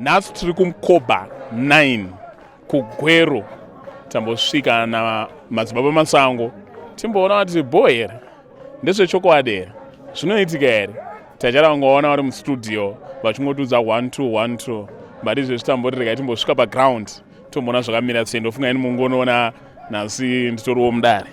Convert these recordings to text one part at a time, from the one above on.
nhasi tiri kumukobha 9 kugwero tambosvika namadzibaba masango timboona kuti bho here ndezvechokwadi here zvinoitika here tacharangaona vari mustudio vachingotudza 1-2 but izvezvi tamboti regai timbosvika paground tomboona zvakamira sei. ndofunga ini mungonoona nhasi nditoriwo mudare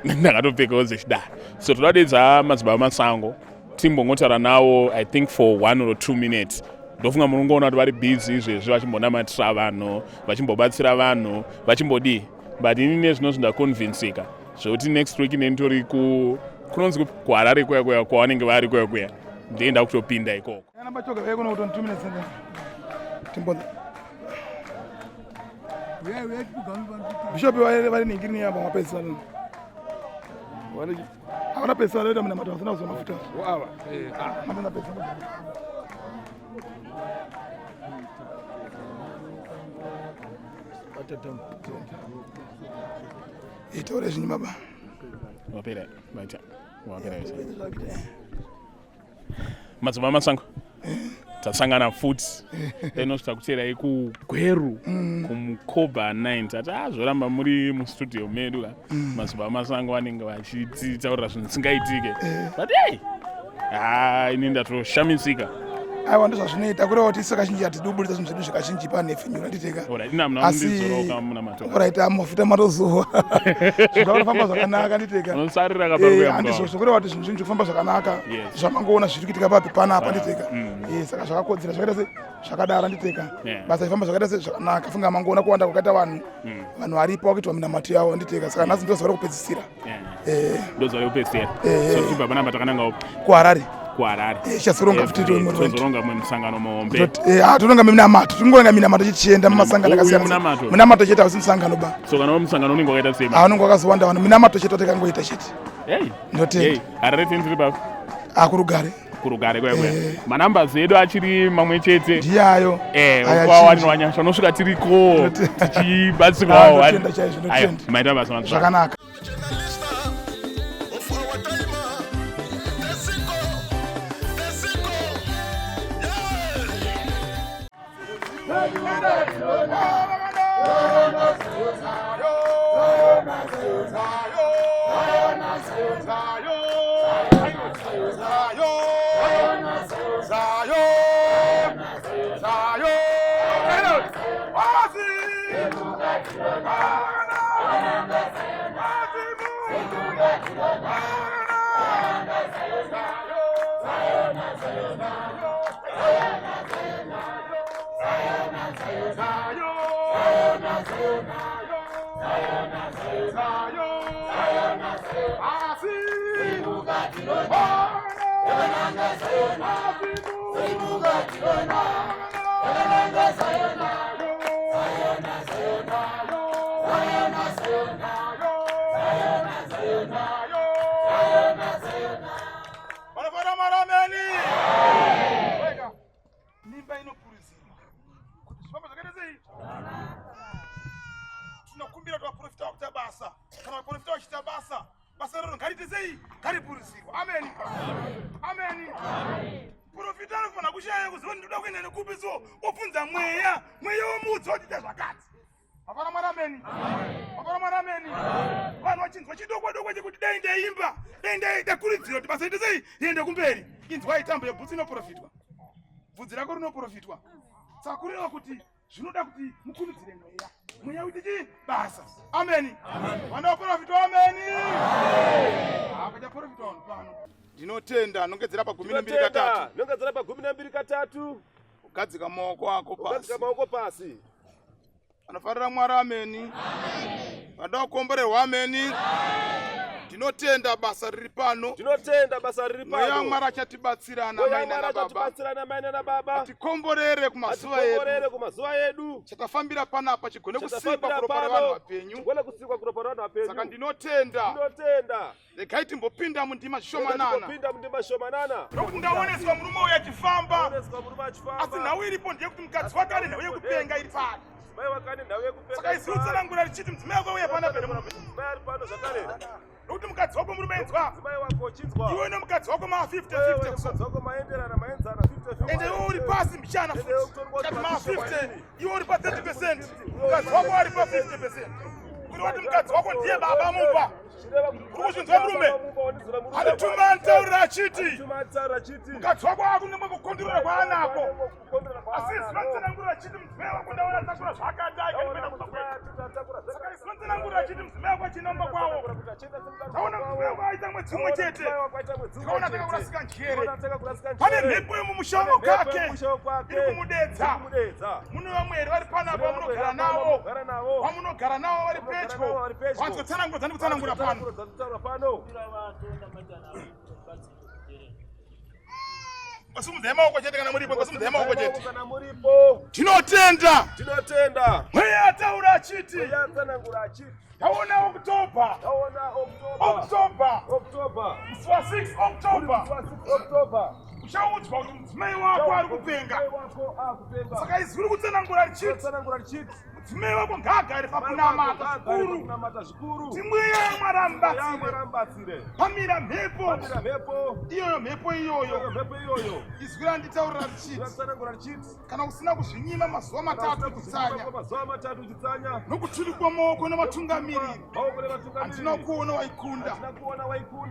ndakatopfekawo zechidare, so toda kudedza madzibaba masango timbongotaura nawo I think for 1 or 2 minutes. ndofunga munongoona kuti vari busy izvezvi vachimbonamatira vanhu vachimbobatsira vanhu vachimbodii, but ini nezvino ndakonvinsika zvokuti next week nenditori kunonzi kuharare kuya kwavanenge vari kuya ndienda kutopinda ikoko. Bishop vari ningiri hapa mapesa hawana pesa leo mna mafuta sana mafuta hawa hamna pesa itore zini baba wapera baita wapera madzibaba masango tasangana futi enosvika kuteerai kugweru kumukobha 9 tati zvoramba muri mustudio medu ka madzibaba masango vanenge vachitaurira zvinhu zvisingaitike but ini ndatoshamisika aiwa ndozvazvinoita kureva kuti saka zhinji hatiduburitsa zvinhu zvedu zvakazhinji panhefenyura handiteka asi mafuta matozuva zvinofamba zvakanaka nditeka handizvozvo kureva kuti zvinhu zvinji kufamba zvakanaka zvamangoona zviri kuitika papi panapa nditeka saka zvakakodzera zvakaita se zvakadara nditeka basa ifamba zvakaita se zvakanaka funga mangoona kuwanda kwakaita vanhu varipo vakuitwa minamato yavo nditeka saka nhasi ndozuva rekupedzisira kuharare chasoronga futi tozoronga mwe musangano muhombe toronga minamato tingoronga minamato chichienda mumasangano akasiyana minamato chete hausi musangano ba so kana musangano unenge wakaita sei unenge wakazowanda vanhu minamato chete tekangoita chete ndotenda harare tindiri baba kurugare kuya manambers edu achiri mamwe chete ndiyayo kwawanwanyasha unosvika tiriko tichibatsirwawo maita basa zvakanaka. Tunakumbira tuwaprofita wakuta basa. Kana waprofita wachita basa. Basa rero ngaritezei ngaripurisirwa. Amen. Amen. Profita anofana kushaya kuziva ndoda kuenda nekubizo ofunza mweya womudzi wachita zvakati. Apana mwana amen. Apana mwana amen. Vanhu vachinzwa chidoko chekuti dai ndaimba, dai ndaita kuridziro kuti basa itezei iende kumberi. Inzwa itambo yebvudzi inoprofitwa. Bvudzi rako rinoprofitwa. Saka kureva kuti zvinoda kuti mukurudzire mweya uite chii basa. Amen. Vana vaprofitwa amen. Apa chaprofitwa pano. Ndinotenda nongedzera pa 12 nongedzera pa 12 ugadzika maoko ako pasi. Ugadzika maoko pasi. Anofarira Mwari amen. Vada kukomborerwa amen. Ndinotenda basa riri pano. Mweya Mwari achatibatsirana maina na baba. Atikomborere kumazuva edu. Chakafambira panapa chigone kusikwa kuropara vanhu vapenyu. Saka ndinotenda. Regai timbopinda mundima shomanana. Ndokundaoneswa murume uyu achifamba. Asi nhau iripo ndeyekuti mukadzi wake ane nhau yekupenga iri pano. Saka isi utsanangura richiti mudzimai wako uye pana pene murume. Nokuti mukadzi wako muri menzwa. Mdzimai wako chinzwa. Iwe nemukadzi wako ma 50-50 mukadzi wako maenderana maenzana 50-50. ende iwe uri pasi mbichana futi. Kati ma 50 iwe uri pa 30%. Mukadzi wako ari pa 50%. Kuti mukadzi wako ndiye baba mumba. Kurikuzvinzwa murume. Anotuma ntaurira achiti. Mukadzi wako akunemwe kukondorera kwaanako. Asi zvinotsanangurira achiti mudzimai wako ndaona takura zvakadai kanipenda kumakwena. Saka zvinotsanangurira achiti mudzimai wako achinomba kwawo. Taona mudzimai wako aita mwedzi umwe chete. Taona takakurasika njere. Pane mhepo yemumushawo kake iri kumudedza. Mune vamwe here vari panapo vamunogara navo. Vamunogara navo vari pedyo. Wanzotsanangura dzandikutsanangura pano. Kwasimudzai maoko chete kana muripo, kwasimudzai maoko chete. Tinotenda. Mweya ataura achiti. Taona Oktoba. Musi wa 6 Oktoba. Uchaudzwa kuti mudzimai wako ari kupenga. Saka izwi riri kutsanangura richiti. Mudzimai wako ngaagare pakunamata zvikuru. Kuti mweya mwarambatsire. Pamira mhepo. Iyoyo mhepo iyoyo. Izwi randitaurira richiti. Kana usina kuzvinyima mazuva matatu kutsanya. Nokutiri kwamaoko nematungamiriri. Handina kuona waikunda.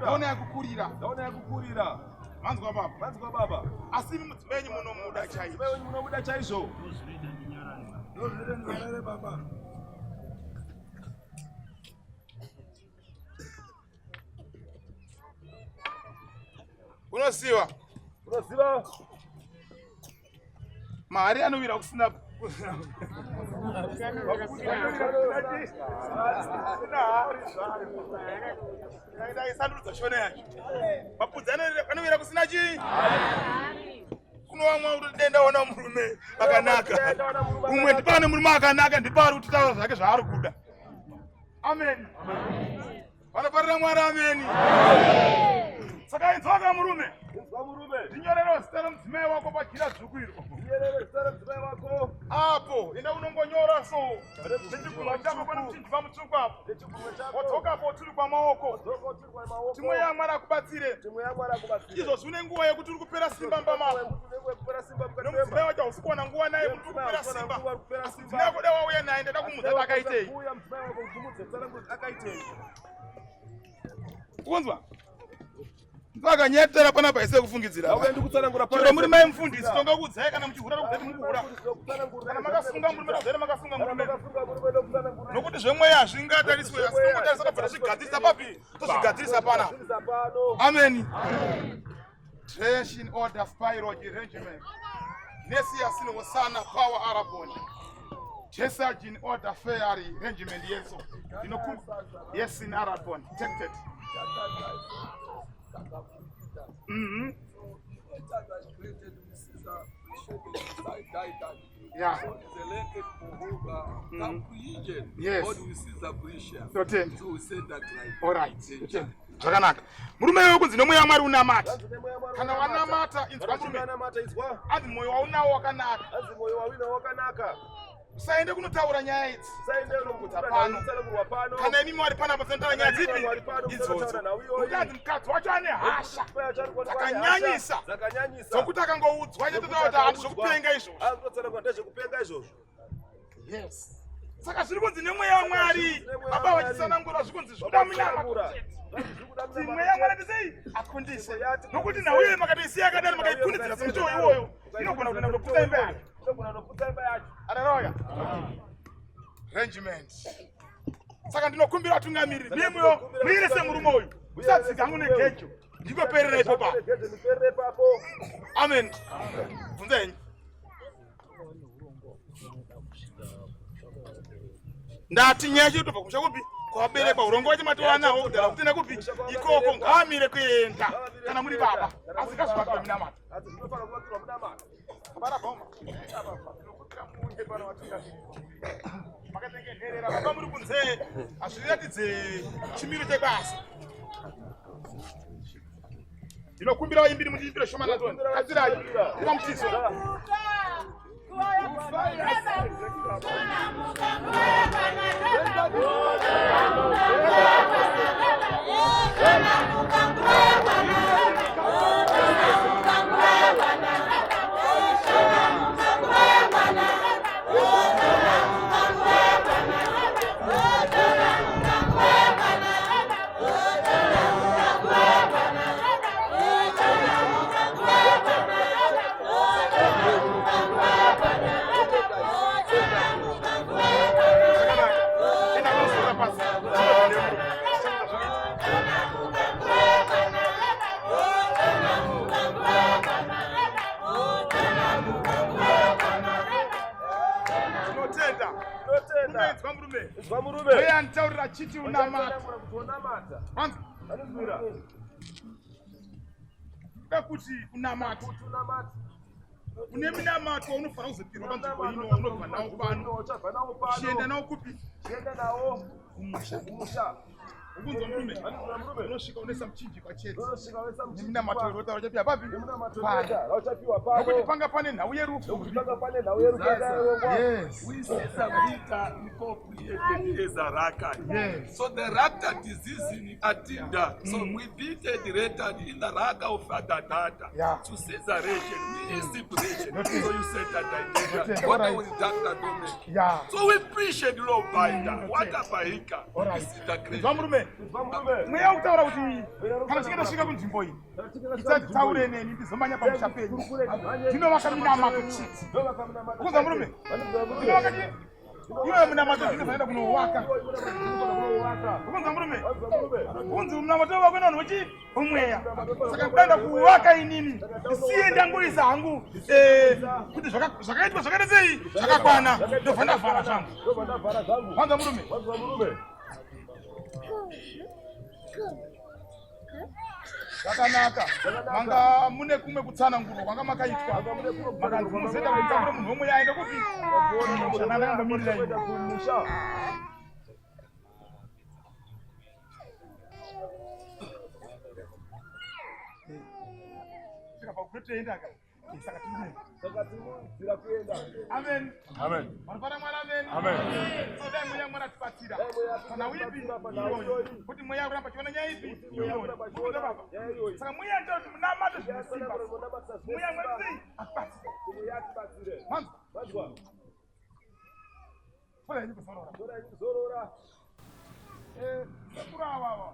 Ndaona yakukurira. Manzwa baba. Asi mudzimai munomuda chaizvo. Unosiwa. Mari anowira kusina. Sandurudza shone yacho. Mapudzi anowira kusina chii? Kunowa uri denda ona murume akanaka. Umwe ndipane murume akanaka ndipari kuti taura zvake zvaari kuda. Amen. Vanofarira Mwari ameni. Saka inzwaka murume. Ndinyorero zita romudzimai wako pajira dzvuku iro. Apo enda unongonyora so. Nechigunwa chako pane muchinjwa mutsvuku apo. Wodzokapo tiri kwamaoko. Kuti mweya waMwari akubatsire. Izvozvi une nguva yekuti uri kupera simba mbamako. Nomudzimai wacho hausi kuwana nguva naye kuti uri kupera simba. Asi ndinakuda wauya naye ndada kumudza vakaitei. Kunzwa? Vakanyetera panapa ise kufungidzira. Chero muri mai mufundisi tonga kudzai kana muchihura kudzai mukuhura. Kana makasunga murume kudzai makasunga murume. Nokuti zvemweya hazvingatariswe asi tongotarisa kabvira zvigadzirisa papi tozvigadzirisa pana. Amen. Tension order spiral regiment. Nesia sino sana power arabon. Chesagin order fairy regiment yeso. Yes in arabon. Detected. Yeah. Yes. All right. Zvakanaka. Murume wewe kunzi nomweya waMwari unamata. Kana wanamata inzwa murume. Ati moyo waunawo wakanaka. Usaende kunotaura nyaya idzi. Kana imi mwari panapa dzinotaura nyaya dzipi idzodzo. Kuti mukadzi wacho ane hasha dzakanyanyisa dzokuti akangoudzwa chetotaura kuti handizvokupenga izvozvo. Yes. Saka zviri kunzi nemweya waMwari baba vachisanangura zvikunzi zvoda munyama. Mweya waMwari ndisei akundise. Nokuti nauye makatoisiya akadani makaikunidzira semutowo iwoyo. Inogona kuti ndakutoputsa imba yake. Haleluya. Regiment. Saka ndinokumbira vatungamiriri nemwewo muirise murume uyu. Usadzika hangu negejo. Ndikoperera ipopa. Amen. Bvunzei. Ndati nyaya chirikutobva kumusha kupi? Kwaberekwa urongo wachimatowa nawo kudhara kutenda kupi? Ikoko ngaamire kuenda kana muri baba. Asikazvivakwa minamata. Para boma. Makatengenherera baba muri kunze hazviratidze chimiro chebasa. Ndinokumbira vaimbiri muchiimbiro shoma natoni. Kadzirai. Iva mutiso. Tenda. Inzwa murume. Inzwa murume. Wewe antaurira chiti unamata. Unamata. Kwanza Anizwira. kuti unamata. Unamata. Une minamato unofana kuzopirwa panzvimbo ino unobva nawo pano. Chienda nawo kupi? Chienda nawo kumusha. Ukunzwa murume. Unosvika unesa muchinjikwa chete. Neminamato inotaura chapi apapi? Nokuti panga pane nhau yerufu. Yes. We see the Rita incorporated as a raka. Yes. So the raka disease in Atinda. So we beat the rata in the raka of Adadada. Yeah. To Caesaration, we separation. Okay. So you said that Okay. I what Alright. will Dr. Dome? Yeah. So we appreciate law binder. Okay. What a bahika. Alright. This is the great. Nzwa murume. Mweya kutaura kuti kana tichinge tasvika kunzvimbo iyi tisati taure neni ndizomanya pamusha penyu ndinovaka minamato chiti. Ukunzwa murume. Ndinovakati iwe minamato dzinofanira kunowaka. Ukunzwa murume. Unzi minamato wako nani wechi umweya. Saka kudaenda kuwaka inini ndisiye ndangoisa hangu kuti zvakaitwa zvakaita sei zvakakwana ndofana vhara zvangu. Wanzwa murume. Zvakanaka. Manga mune kumwe kutsanangurwa kwanga makaitwa. Makanzi munozoenda kudzamura munhu womwe yaenda kupi? Zvananga ngamirira ini. Saka pakutoenda ka. Saka tine. Amen. Amen. Vanofana mwana amen. Amen. So dai mweya mwana tibatsira. Kana wipi? Kuti mweya kuramba chiona nyaipi? Kuda baba. Saka mweya ndio munamato zvinosimba. Mweya mwezi akubatsira. Manzwa. Fora ini kuzorora. Sekurawa.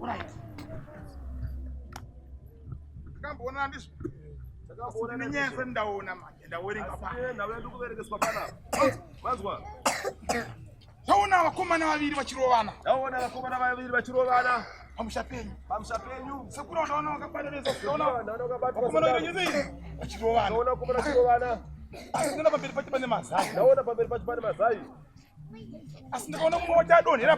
Alright. Kamboona ndizvo. Ndinyenze ndaona manje ndawerenga pa. Ndaona vakomana vaviri vachirovana. Pamusha penyu. Sekura ndaona vakabatanisa kuona. Vakomana vaviri vachirovana. Ndinoona pamberi pacho pane mazai. Asi ndikaona mumwe wacho adonhera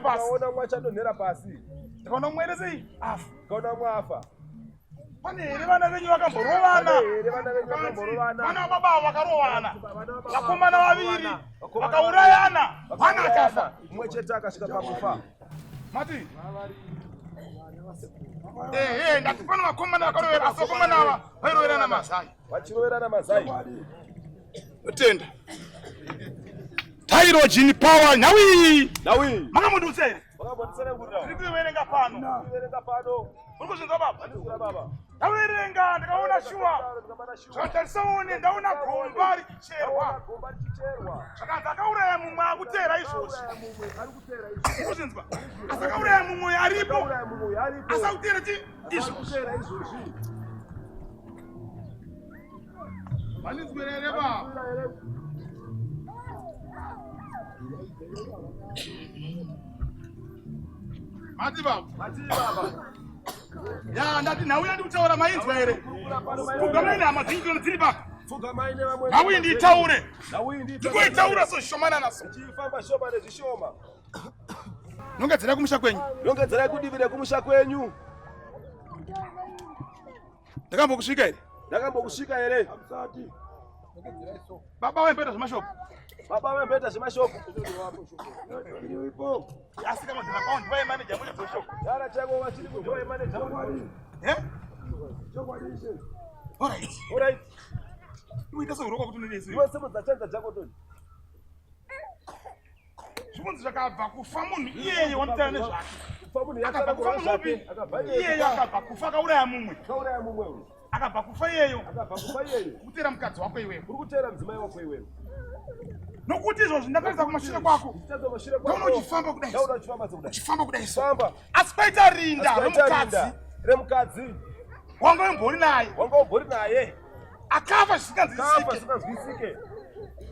pasi. Ndikaona mumwe ere sei? Afa. Pane here vana venyu vakamborovana. Vana vababa vakarovana. Vakomana vaviri vakaurayana. Mwana akafa. Mumwe chete akasvika pakufa. Mati. Ndati pano vakomana vakarovera asi vakomana ava vairoverana mazai. Vachiroverana mazai. Tenda. Tyrogene power nawi. Makamudutsa here. Ndiri kuverenga pano. Urikuzvinzwa baba? Ndaverenga ndikaona shuwa. Zvatarisawone ndaona gomba richicherwa. Zvakanzi akauraya mumwe akutera izvozvi. Urikuzvinzwa? Asi akauraya mumwe aripo. Asi akutera izvozvi. Manizwerere baba. Mati baba. Ya ndati nawe ndikutaura mainzwa here. Kugamaina amadzingi dziri baba. Nawe nditaure. Ndikoitaura so shomana naso. Chifamba shoma nezvishoma. Nongedzera kumusha kwenyu. Nongedzera kudivira kumusha kwenyu. Ndakambokusvika here. Ndakambokusvika here. Baba wembeta zvemashoko. Baba wembeta zvemashoko. Asika madzina paundi vai manager mune zveshoko. Yara chako wachiri kujoy manager. Alright. Uita souroko kuti unenese. Iwe semudzachanza chako toni. Zvimunzi zvakabva kufa munhu iyeye wamutaura nezvake. Kufa munhu yakabva kufa zvake. Iyeye akabva kufa akauraya mumwe. Akabva kufa iyeyo. Kutera mukadzi wako iwewe. Uri kutera mudzimai wako iwewe. Nokuti izvozvo ndakarisa kumashure kwako. Ndaona uchifamba kudai. Uchifamba kudai. Asi paita rinda remukadzi. Wanga umbori naye. Akafa zvisinganzwisike.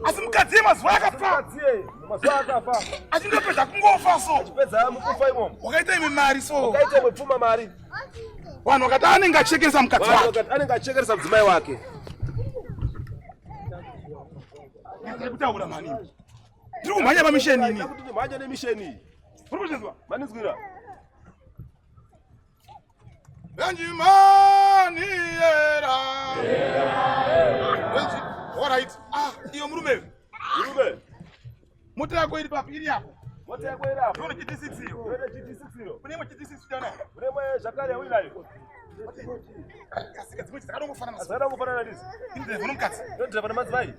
Asimukadzi mazuva akafa. Mkadziye mazuva akafa. Achindopedza kungofa so. Achipedza mukufa imomo. Wakaita imi mari so. Wakaita imwe pfuma mari. Vanhu vakati anenge achekeresa mukadzi wake. Wakati anenge achekeresa mudzimai wake. Ndiri kutaura mani. Ndiri kumhanya pamisheni ini. Kuti ndimhanya nemisheni. Uri kuzvinzwa? Manizwira. Benjimani era. All right. Iyo murume. Murume. Mota yako iri papi iri hapo. Mota yako iri hapo. Ndone GT6 iyo. Ndone GT6 iyo. Kune GT6 jana. Kune zvakare awinayo. Kasika dzimwe dzakadongofanana. Dzakadongofanana ndidzo. Ndine mukadzi. Ndodriva namadzimai.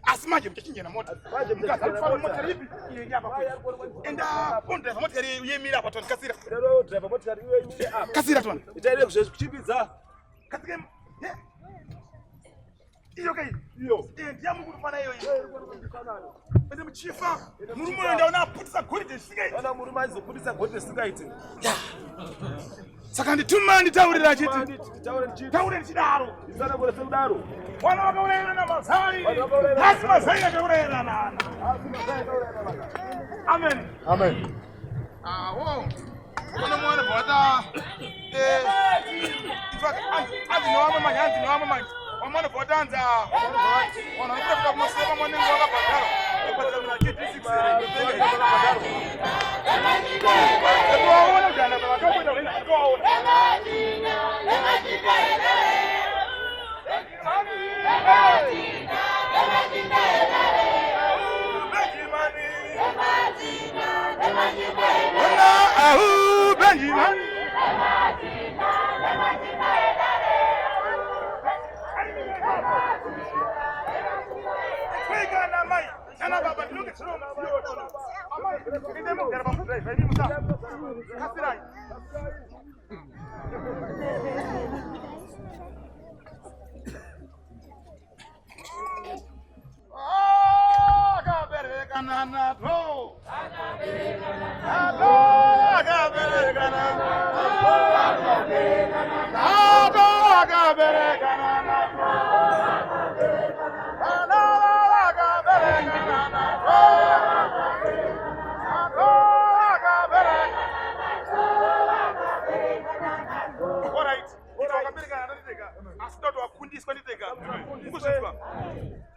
Asi manje mchachinjena mota. Manje mchachinjena mota ipi iye hapa kwetu. Enda driver mota yemira apa toni kasira. Lero driver mota yemira apa. Kasira toni. Itaire kuchimbidza. Kasike. Iyo kai. Iyo. Ndiyamu kufana iyo iyo. Bese mchifa. Murume uyo ndaona aputisa golide singaiti. Ana murume azoputisa golide singaiti. Saka ndituma nditaurira chiti. Taure chidaro. Isana kule sekudaro. Wana wakaurayana na mazai. Asi mazai akaurayana na. Amen. Amen. Wo. Kuna mwana bota. Andi no mama. Wamwana botanza. Wana kupita kumsema mwana ngo akabadala. Akabadala na GT6. Tuwaona jana baba kwa ndio tuwaona.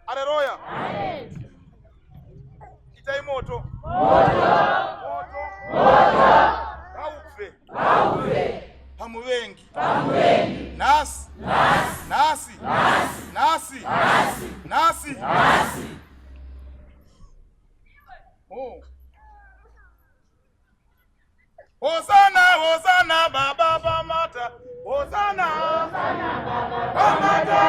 Haleluya. Itai moto. Haufe. Hamuwengi. Nasi. Oh. Hosanna baba bamata. Hosanna baba bamata.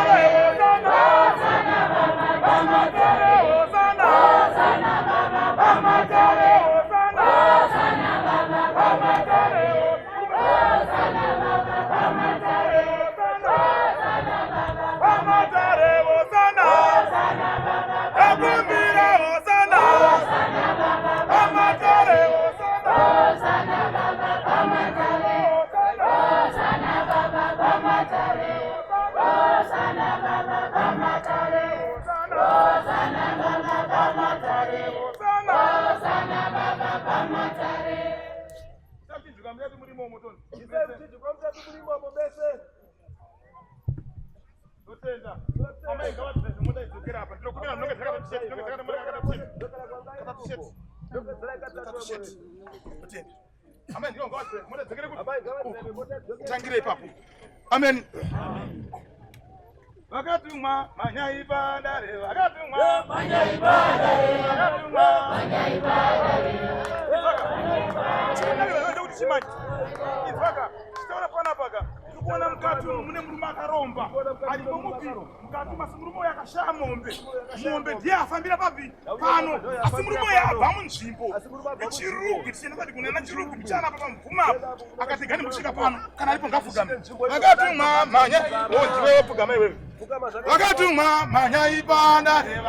Amen. Wakatumwa manyaibadare, wakatumwa manyaibadare. Kuona mkati mune murume akaromba alipo mupiro mkati masimurume yakashaya mombe ndiye afambira papi pano asi murume yabva munzvimbo yechirugu tichienda kunena chirugu tichana apa pamvuma akati gani musvika pano kana alipo ngafugame vakatumwa manya ndiwe wopfugama iwewe vakatumwa manyaibadare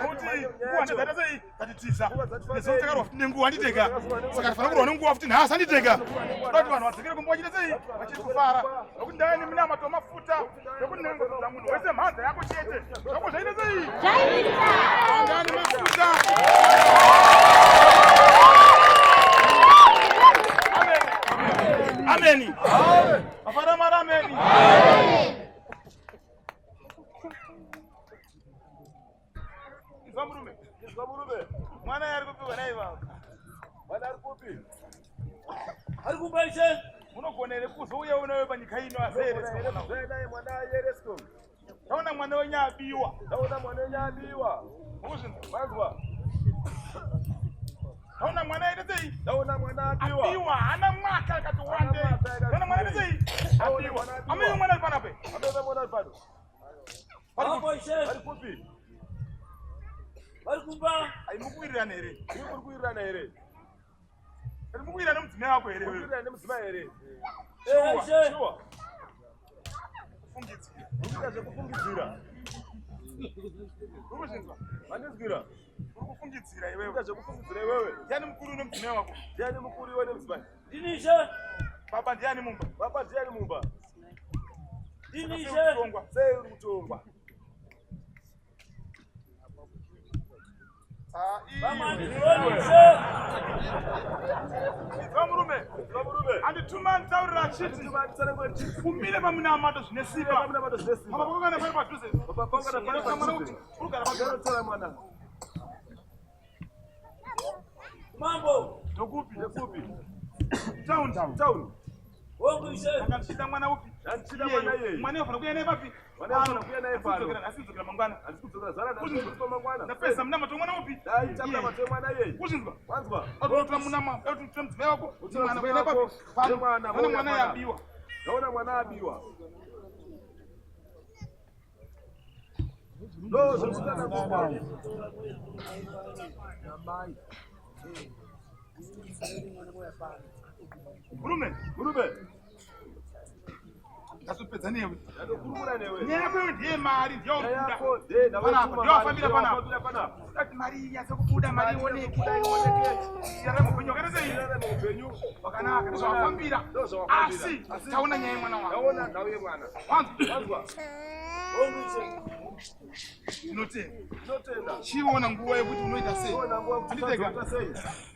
kuti nguwa ndazata sei tatitiza nezo takarwa kuti nguwa nditega saka tafana kurwa nguwa kuti nhasa nditega kuti vanhu vadzikire kumba chite sei vachikufara nokuti ndani muna mato mafuta nokuti nengoza munhu wese mhanza yako chete zvako zvaite sei ndani mafuta ameni afara mara ameni Zamurume. Mwana yari kupi wanai baba. Mwana yari kupi. Ari kubaishe. Unogonere kuzouya unawe panyika ino asere. Zvaidai mwana yeresko. Taona mwana wenyabiwa. Taona mwana wenyabiwa. Mazwa. Taona mwana yedei. Taona mwana abiwa. Abiwa ana mwaka akati wande. Taona mwana yedei. Abiwa. Ame mwana panape. Ame mwana pano. Ari ari kupi. Kumba aimukuirana here urikuirana here arimukuirana mudzimai wako here urikuirana mudzimai here shuwa kufungidzira urikuita zvekufungidzira urikuzvinzwa mandinzwira urikufungidzira iwewe urikuita zvekufungidzira iwewe ndiani mukuru nemudzimai wako ndiani mukuru iwe nemudzimai ndinishe baba ndiani mumba baba ndiani mumba ndinishe sei uri kutongwa Zamurume. Andituma ntaurira chiti. Umire pamuna amato zvine simba. Papa pakanga pari padhuze. Papa pakanga pari padhuze. Urugara pakanga mwana. Mambo. Ndokupi. Town. Wonguishe. Akachita mwana upi? Achita mwana yeye. Mwana yofana kuya naye papi? Mwana yofana kuya naye pano. Asizokera mangwana. Asizokera zara na mangwana. Na pesa mna mato mwana upi? Dai chapta mato mwana yeye. Kuzvinzwa? Wanzwa. Akutola muna ma, akutola mdzimai wako. Mwana kuya naye papi? Pano mwana yabiwa. Naona mwana abiwa. Ndo zvikana baba. Namai. Brume. Kasupedza newe. Ndakurumura newe. Nyako ndiye mari ndiyo kuda. Ndofambira pana. Ati mari yazokubuda mari ioneke. Yara mupenyu kanese mupenyu. Wakanaka ndofambira. Asi taona nyaya mwana wangu. Taona ndawe mwana. Wanzwa. Notenda. Chiona nguwa yekuti unoita sei. Anditega.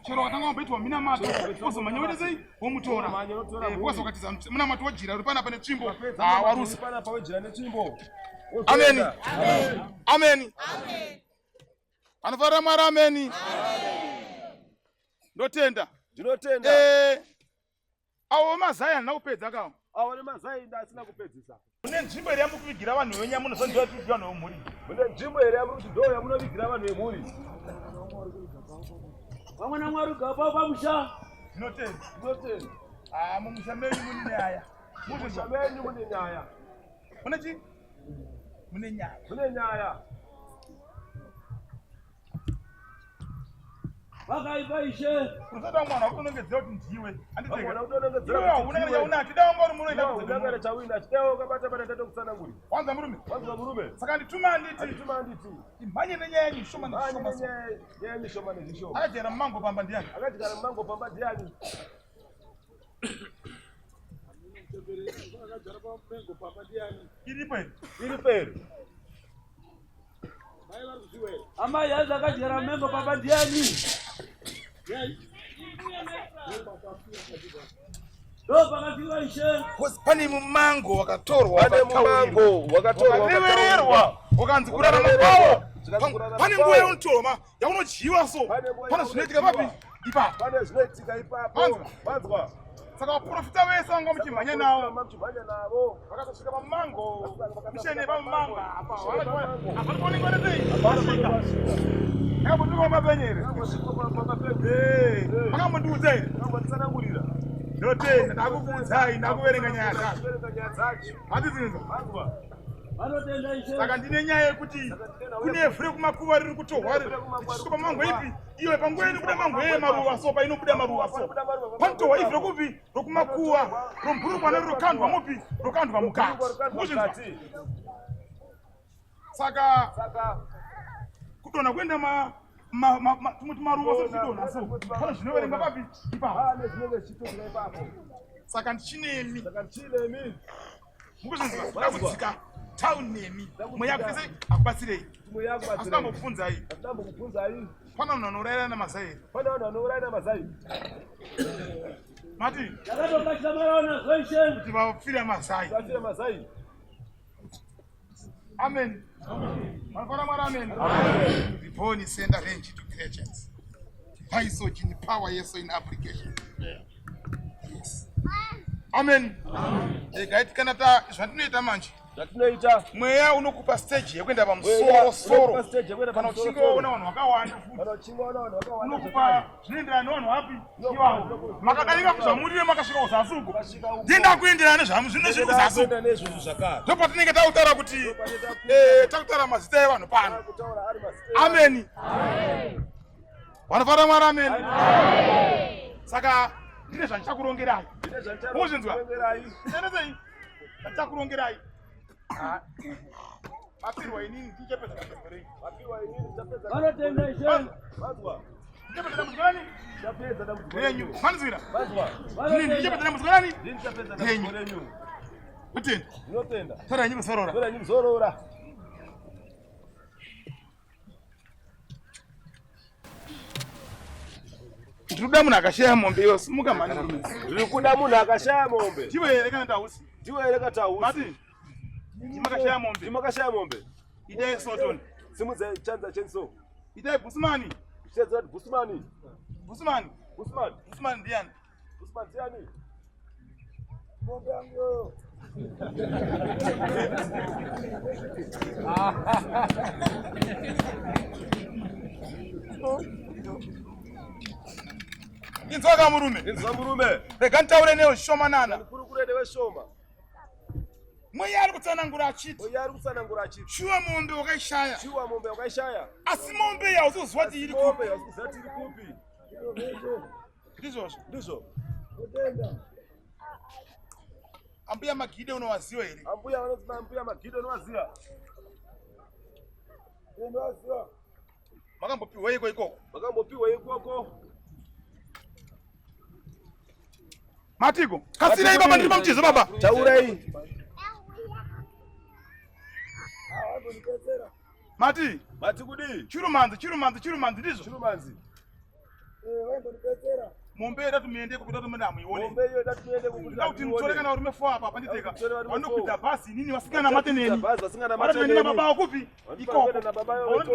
Chero wakanga wamboitwa mina mato. Wozomanya wete sei? Womutora. Wozokatiza muna mato wajira uri pana pane tsvimbo. Warusi pana pawejira netsvimbo. Amen. Anofara mara ameni. Ndotenda. Ndinotenda. Awo mazaya nakupedza kawo. Awo ne mazaya ndasina kupedzisa. Mune nzvimbo ere yamukuvigira vanhu venyamu munozondiwa kuti vanhu vemhuri. Mune nzvimbo ere yamukuti ndo yamunovigira vanhu vemhuri. Vamwe na Mwari gapa pamusha. Ndinotenda. Mumusha menyu mune nyaya. Mumusha menyu mune nyaya. Mune chi? Mune nyaya. Mune nyaya. Vakaipaishe. Kusada mwana utonongedzera kuti ndiwe. Anditega. Mwana utonongedzera kuti ndiwe. Una unati dawo ngori munoita kuti ndakare chawina chitewo kabata bata tato kusana nguri. Wanza murume. Saka ndituma anditi. Imhanye nenyaya nishoma nishoma. Nyaya nishoma nishoma. Akajera mango pamba ndiani. Iri peri. Ama yaza akajera mengo pamba ndiani. Pani mumango wakatorwa wakanzi kurara mabawo. Pane nguwa yaunotoma yaunojiwa so. Pane zvinoitika papi? Ipapo. Pane zvinoitika ipapo. Wanzwa. Saka waprofita wese wanga muchimhanya nawo. Vakatosvika pamumango. Mishene pamumango apa. Apanoonekwa nezei? Akambotuma mapenyere. Akambotiudza here. Akambotsanangurira. Ndotenda ndakubudzai ndakuverenga nyaya dzacho. Hatidzinzwa. Saka ndine nyaya yekuti kune evhu rekumakuva riri kutohwa richisvika pamango ipi iwe panguva inobuda mango yemaruva so painobuda maruva so panotohwa ivhu rekupi rokumakuva romburukwana rirokandwa mupi rokandwa mukati. Saka kudona kwenda maruva sezvidona so pane zvinoverenga papi ipapo saka ndichinemi mukuzvinzwa ndakudzika town nemi mweya kutese akubatsirei asingambokubvunzai pana munhu anourayira namazai mati kuti vapfira mazai amen vanofana mwari amen riboni send arrange to creatures paisogen power yeso in application yes amen egaiti kana zvandinoita manje zvatinoita mweya unokupa stage yekuenda pamusoro kana uchinge waona vanhu vakawanda unokupa zvinoenderana nevanhu vapi ivavo makadarika kuzvamurire makasvika kuzasuko ndienda kuenderana nezvamu zvino zviri kuzasuko ndopatinenge tautaura kuti takutaura mazita evanhu pano ameni vanofara mwari ameni saka ndine zvandichakurongerai muzvinzwa enezei zvandichakurongerai mapirwa inini ndichapedza dambudziko renyu manzwira ndichapedza dambudziko rani renyu kutenda tora nyimbo zorora ndikuda munhu akashaya mombe iyo simuka mani ndiri kuda munhu akashaya mombe ndiwe here kana tausi mati ndimakashaya mombe idai sotoni simudze chanza chenso idai busumani chedzati busumani ndiani mombe yangu inzwaka murume rega ntaure newe shomanana kurukure weshoma mweya ari kutsanangura achiti shuwa mombe wakaishaya asi mombe yauzozwa kuti iri kupi ndizvo ambuya magide unowaziva here ambuya magide unowaziva makambopiwa ikoko matiko kasirei baba ndiri pamuchizo baba taurei mati kudi chirumanzi ndizvo mombe yedu tumiende kukuta tumendamu ione kuti mutore kana urume 4 apa panditeka vanokudza bhasi nini vasikana mateneni vatweni na baba wakupi ikoko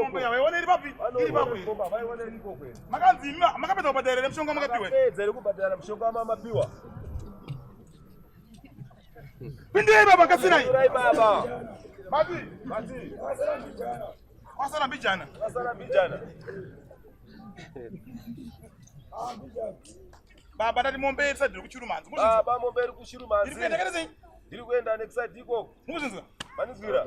mombe yawe ione iri papi iri papi makanzi makapedza kubhadharira mushonga makapiwa pindei baba kasirai mati wasarambijana baba dati mombe isadhiri kuchirumanzi mombe iri kuchirumanzi ndiri kuenda nekuside ikoko mukuzvinzwa manizwira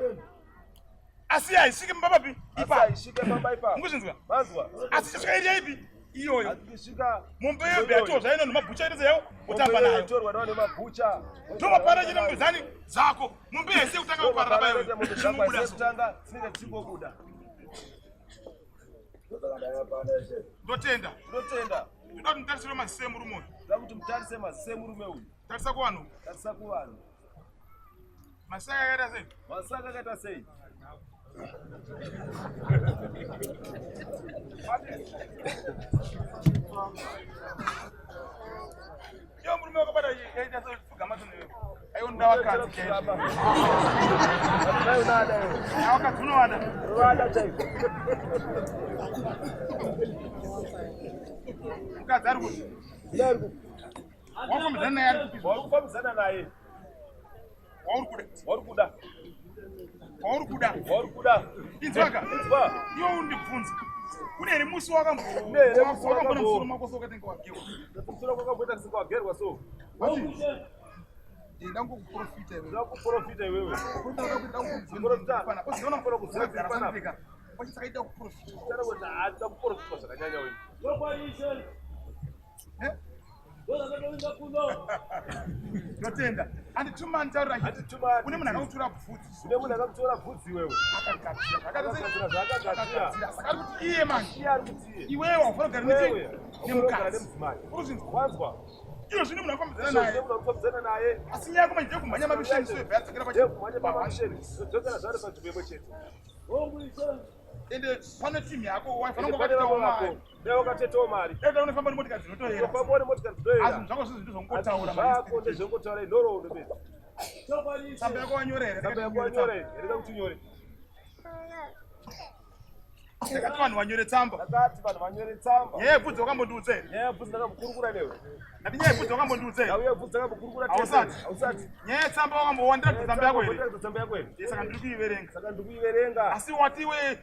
asi haisvike papapi aisvike pamba ipa mukuzvinzwa mazwa asi chasvikairira ipi iyoyo ndisvika mombe yebhe yatorwa ino nemabhucha irize yawo kutamba nayo yatorwa nawo nemabhucha ndomapara chine mbuzani dzako mombe yaise kutanga kuparara payo kutanga dzinenge dzisingobuda ndotenda ndinoda kuti mutarisire mazise murume uyu kuti mutarise mazise murume uyu tarisa kuvanhu masaka akaita sei iyo murume wakabata yaita sepfugamato newe aionda wakadzi wakadzi unovada mukadzi ari kuti warikufambidzana naye wauri kuda inzwaka iwo undibvunza kune here musi wakambona musoro mako so ukatenga wagerwa musoro kwakamboita kusinga wagerwa so ndangokuprofita iwewe wachitsakaita kuprofita zvakanyanya Notenda. Andituma ntaura hiti. Andituma. Kune munhu akakutora bvudzi. Kune munhu akakutora bvudzi wewe. Akagadzira. Saka kuti iye man. Iye ari kuti iye. Iwewe wafuna kugara nemukadzi. Uruzvinzwa. Wanzwa. Iyo zvino munhu akafambidzana naye. Asi nyaya kumanje kumhanya mabisheni so ibva yadzokera kumhanya mabisheni. Dzokera zvaro panzvimbo chete. Ende pane timu yako waifana kubatirawo mari. Leo katetawo mari. Enda unofamba nemotikari dzinotoyera. Unofamba nemotikari dzinotoyera. Asi zvako zvizvi zvongotaura mari. Zvako ndezvongotaura nhoroondo besa. Samba yako wanyorera. Samba yako wanyorera. Rega kuti nyore. Ndakati vanhu vanyore tsamba. Ndakati vanhu vanyore tsamba. Yeye bvudzi wakambondiudza here? Yeye bvudzi ndakambokurukura newe. Ndati nyaya bvudzi wakambondiudza here? Yeye bvudzi ndakambokurukura tewe. Ausati. Nyaya tsamba wakambowandira tsamba yako here? Tsamba yako here. Saka ndiri kuiverenga. Saka ndiri kuiverenga. Asi wati we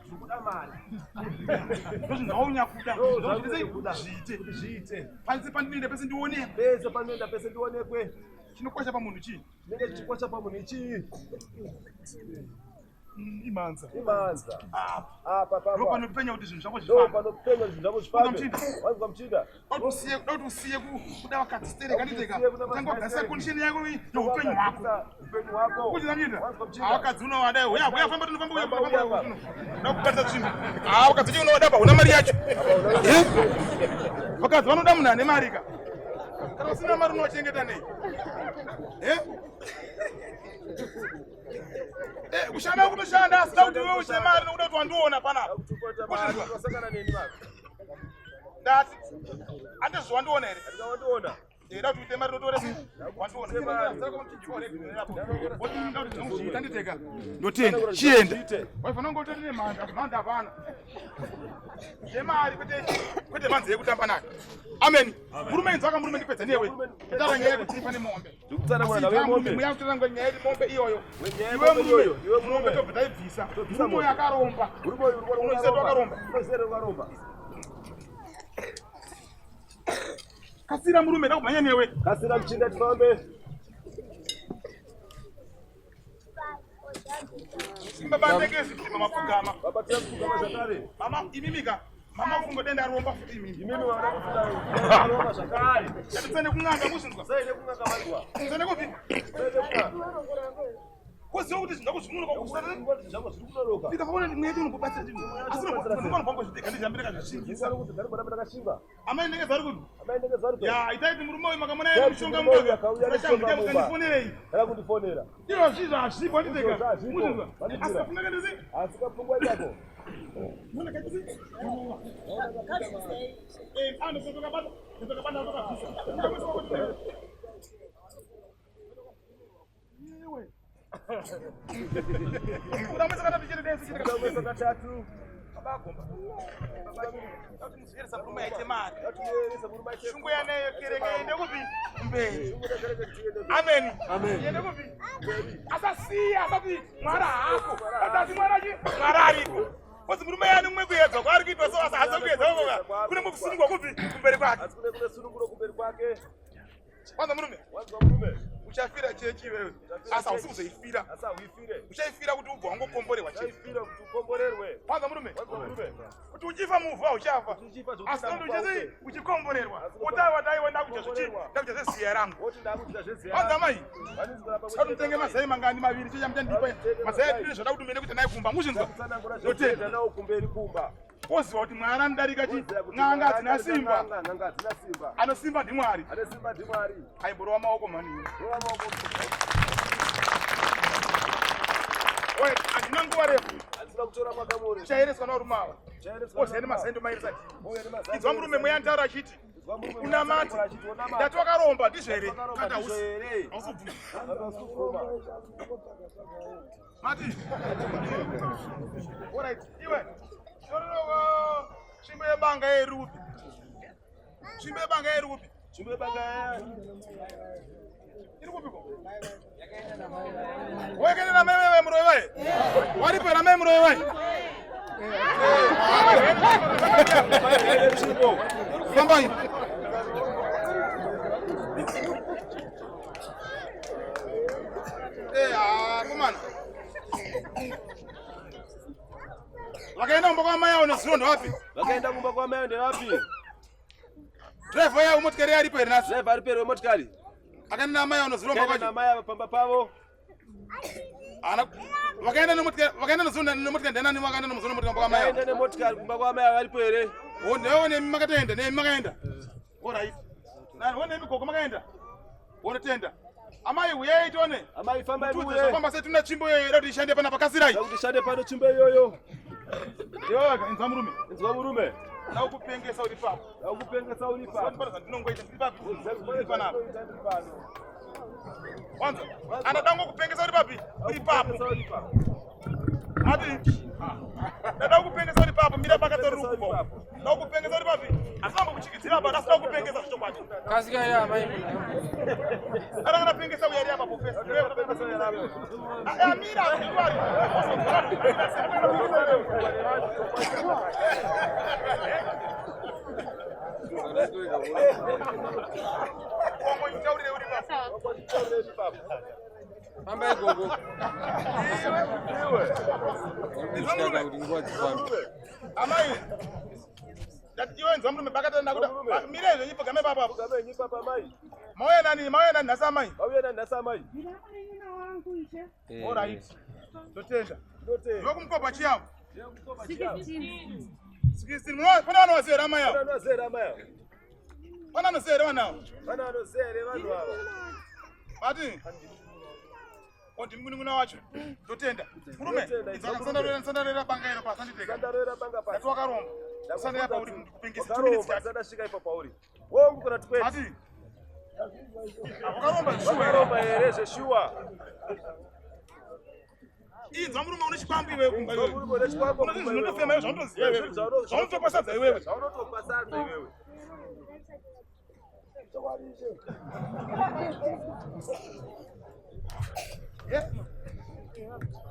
zvikuda mari. Ndozvinaunya kuda. Zviite. Panzi pandinoenda pese ndionekwe. Pese pandinoenda pese ndionekwe. Chinokosha pamunhu chii? Nenge chichikosha pamunhu chii? Imanza. Apa. Ndo panopenya kuti zvinhu zvako zvifambe. Ndo panopenya zvinhu zvako zvifambe. Wanzwa Muchinda? Usiye kuda vakadzistere kaniteka. Tangogasira condition yako neupenyu hwako. Upenyu hwako. Kuti Muchinda. Awakadzi unowadai. Uya famba tinofamba uya. Ndakubata zvinhu. Wakadzi unowadaba una mari yacho. Vakadzi vanoda munhu ane mari ka. Kana usina mari unochengeta nei? Kushanda kutoshanda asida kuti wewe ushe mari nokuda kuti wandiona panapa. Wasangana neni mari? Ndati andizwandiona here? Ndikawandiona. Ndida kuti uite mari notore wandiona. Ndanditeka. Ndotenda. Chienda. Waifana kungotori nemhanda. Mhanda hapana. Nemari kwete manzi yekutamba nayo. Amen. Murume inzwa murume ndipedza newe. Ndara nyaya kuti pane mombe. Ndikutsanangura nawe mombe. Muya kutsanangura nyaya yedu mombe iyoyo. Iwe murume. Iwe murume tobvitaibvisa. Murume yakaromba. Murume uyu unoziva wakaromba. Unoziva wakaromba. Kasira murume ndakumhanya newe. Kasira Muchinda tifambe. Baba ndegezi mama kugama. Baba tiramukugama zvakare. Mama imimika. Mama fungo denda aromba futi imimi. Imimi wada kufuta aromba zvakare. Nditsene kunganga musinzwa. Saide kunganga manzwa. Nditsene kupi? Saide kunganga. Koziva kuti zvako zvinunoka kusana. Zvako zviri kunonoka. Ndikaona mwedu unokubatsira ndinhu. Asi unofana kwangu zviteka ndizambira kazvichinji. Ndisana kuti ndari kuda ndakashinga. Amai ndenge zvari kuti. Amai ndenge zvari kuti. Ya, itaiti murume uyu makamona yenu mushonga mudoga. Yakauya mukandifonerei. Ndara kundifonera. Iyo zvizvo hazvipo nditeka. Musinzwa. Asikafunga ndizvi. Asikafungwa chako. Mwana kachizi. Katatu. Shungu yaneyo kereke ende kupi? Mberi. Amen. Ende kupi? Asasiya asati mwara hako. Asati mwara chi? Mwara aripo. Kozi murume yani mwe kuyedza kwari kuitwa so asa kuyedza koka. Kune mukusunungwa kupi? Kumberi kwake. Kune sununguro kumberi kwake. Kwanza murume. Uchafira chechi wewe. Asa usizoifira. Asa uifire. Uchaifira kuti ubva wangokomborewa chechi. Uchaifira kuti ukomborerwe. Kwanza murume. Murume. Kuti uchifa mufa uchafa. Asi ndo uchazi uchikomborerwa. Utawa wenda kuchazichi. Ndakuchazi siya rangu. Woti ndakucha zveziya. Kwanza mai. Saka mtenge mazai mangani maviri checha mtandipa. Mazai ndiri zvoda kuti mene kuti naye kumba mushinzwa. Ndotenda nawo kumberi kumba. Koziva kuti mwari anodarika chi n'anga dzina simba. N'anga dzina simba. Ano simba ndimwari. Ane simba ndimwari. Aiborowa maoko mani. Borowa maoko. Oye, andina nguva refu. Andina kutora makamuri. Chaireswa naurumava. Kozi ene mazai ndomairisa ti. Idzwa murume muyantaura achiti. Unamati. Ndati wakaromba ndizvo here. Kata usi. Hausubvuma. Mati. Alright, iwe. Chimbe yebanga yerupi. Chimbe yebanga yerupi. Chimbe yebanga irikupi ko? Wakaenda na meme mroe wewe? Walipo na meme mroe wewe? Kamba hii. Kumana. Wakaenda kumba kwa maya unaziona wapi? Wakaenda kumba kwa maya ndio wapi? Driver ya motikari aripo ere nasi. Driver aripo ere motikari. Akaenda na mai anoziromba kwacho. Na mai pamba pavo. Ana wakaenda nomotikari ndanani wakaenda nomuzono motikari kwa mai. Wakaenda nemotikari kumba kwa mai aripo ere. One makatenda ne makaenda. Alright. Na one mikoko makaenda. One tenda. Amai uye itone. Amai famba ibuye. Kwamba sasa tuna chimbo yoyo rodi shande pana pakasira hii. Rodi shande pana chimbo yoyo. Yo nzamurume. Nzamurume. Na ukupengesa uri papo. Na ukupengesa uri papo. Sasa ndinongoita ndi papo. Uri panapo. Kwanza anadango kupengesa uri papi? Uri papo. Ati. Nada ukupengesa uri papo mira pakatori ukupo. Na ukupengesa uri papi? Asamba kuchikitira baba asamba kupengesa chokwati. Kazi gani ya mai? Ana anapengesa uyari hapa profesa. Wewe unapengesa uyari hapa. Mira ndwari. Mamba igogo. Amai. Iwe nzamrume bakata nakuda. Mirezo nyipo game baba. Game nyipo baba mai. Moyo nani nasa mai. Moyo nani nasa mai. Alright. Totenda. Yokumkopa chiao. 16. Pana wazera maya. Pana wazera maya. Pana wazera wanao. Pana wazera vanhu ava. Ati. Ondi munguna wacho. Totenda. Murume. Sandarera banga iro pa sanditeka. Sandarera banga pa. Twakaromba. Sandera pa uri kupengesa 2 minutes. Sadashika ipa pauri. Wongu kuna tweti. Ati. Akaromba shuwa. Akaromba yereze shuwa. Nzamurume unechipambi wewe kumba wewe. Nzamurume unechipambi. Unotofema wewe zvanotoziya wewe. Zvanotopasadza wewe. Zvanotopasadza wewe.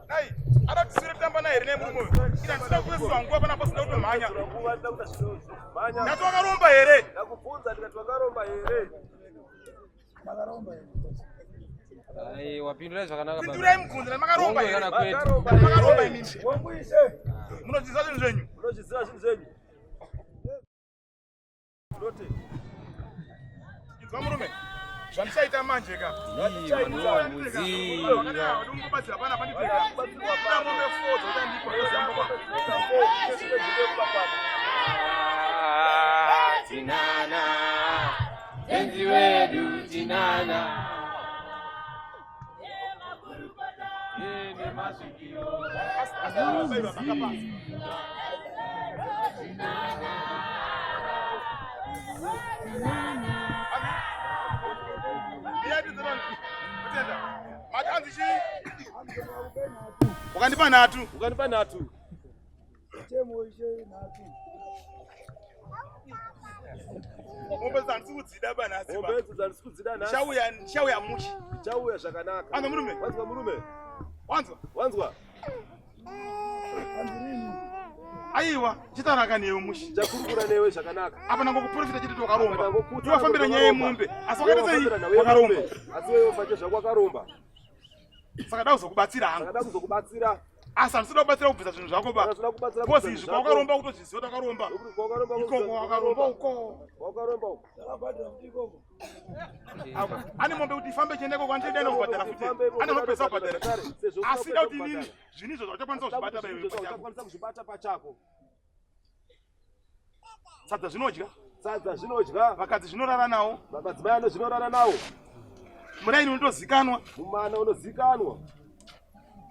Ai, ada tisire tamba na here nemurume. Ina ndida kueswa nguwa pana pasina kutomhanya. Ndatokaromba here. Ndakubvunza ndikati wakaromba here. Ai wapindura zvakanaka baba. Pindurai mukunzi makaromba here. Makaromba imini. Wonguise. Munoziva zvinhu zvenyu. Munoziva zvinhu zvenyu. Ndote. Nzamurume. Zvandichaita manje ka. Zvandichaita muzira. Ndingobatsira pana pandipeka. Ndamombe foto utandipa yozamba kwa. Tinana. Enzi wedu tinana. Yene masikio. Ukandipa nhatu. Ukandipa nhatu. Mombe dzandsikudzida bana. Mombe dzandsikudzida nhasi. Chauya mushi. Chauya zvakanaka. Ana murume. Wanzwa murume. Wanzwa. Wanzwa. Aiwa, chitaraka newe mushi. Chakurukura newe zvakanaka. Apa nango kuprofita chiti tokaromba. Tiwafambira nyaya yemombe. Asi wakaita sei? Wakaromba. Asi wewe ufache zvawakaromba. Saka dai kuzokubatsira hangu. Saka dai kuzokubatsira. Asa ndisida kubatsira kubvisa zvinhu zvako ba. Kosi izvi kwakaromba kutozviziva takaromba. Ikoko wakaromba uko. Wakaromba uko. Ane mombe kuti ifambe chiendeko kwandidenda kubhadhara futi. Ane mopesa kubhadhara. Asi da kuti nini zvinhu izvo zvachakwanisa kuzvibata paiwe pachako. Zvakwanisa kuzvibata pachako. Sadza zvinodya. Sadza zvinodya. Vakadzi zvinorara nawo. Madzimai ano zvinorara nawo. Muraini unotozikanwa. Mumana unozikanwa.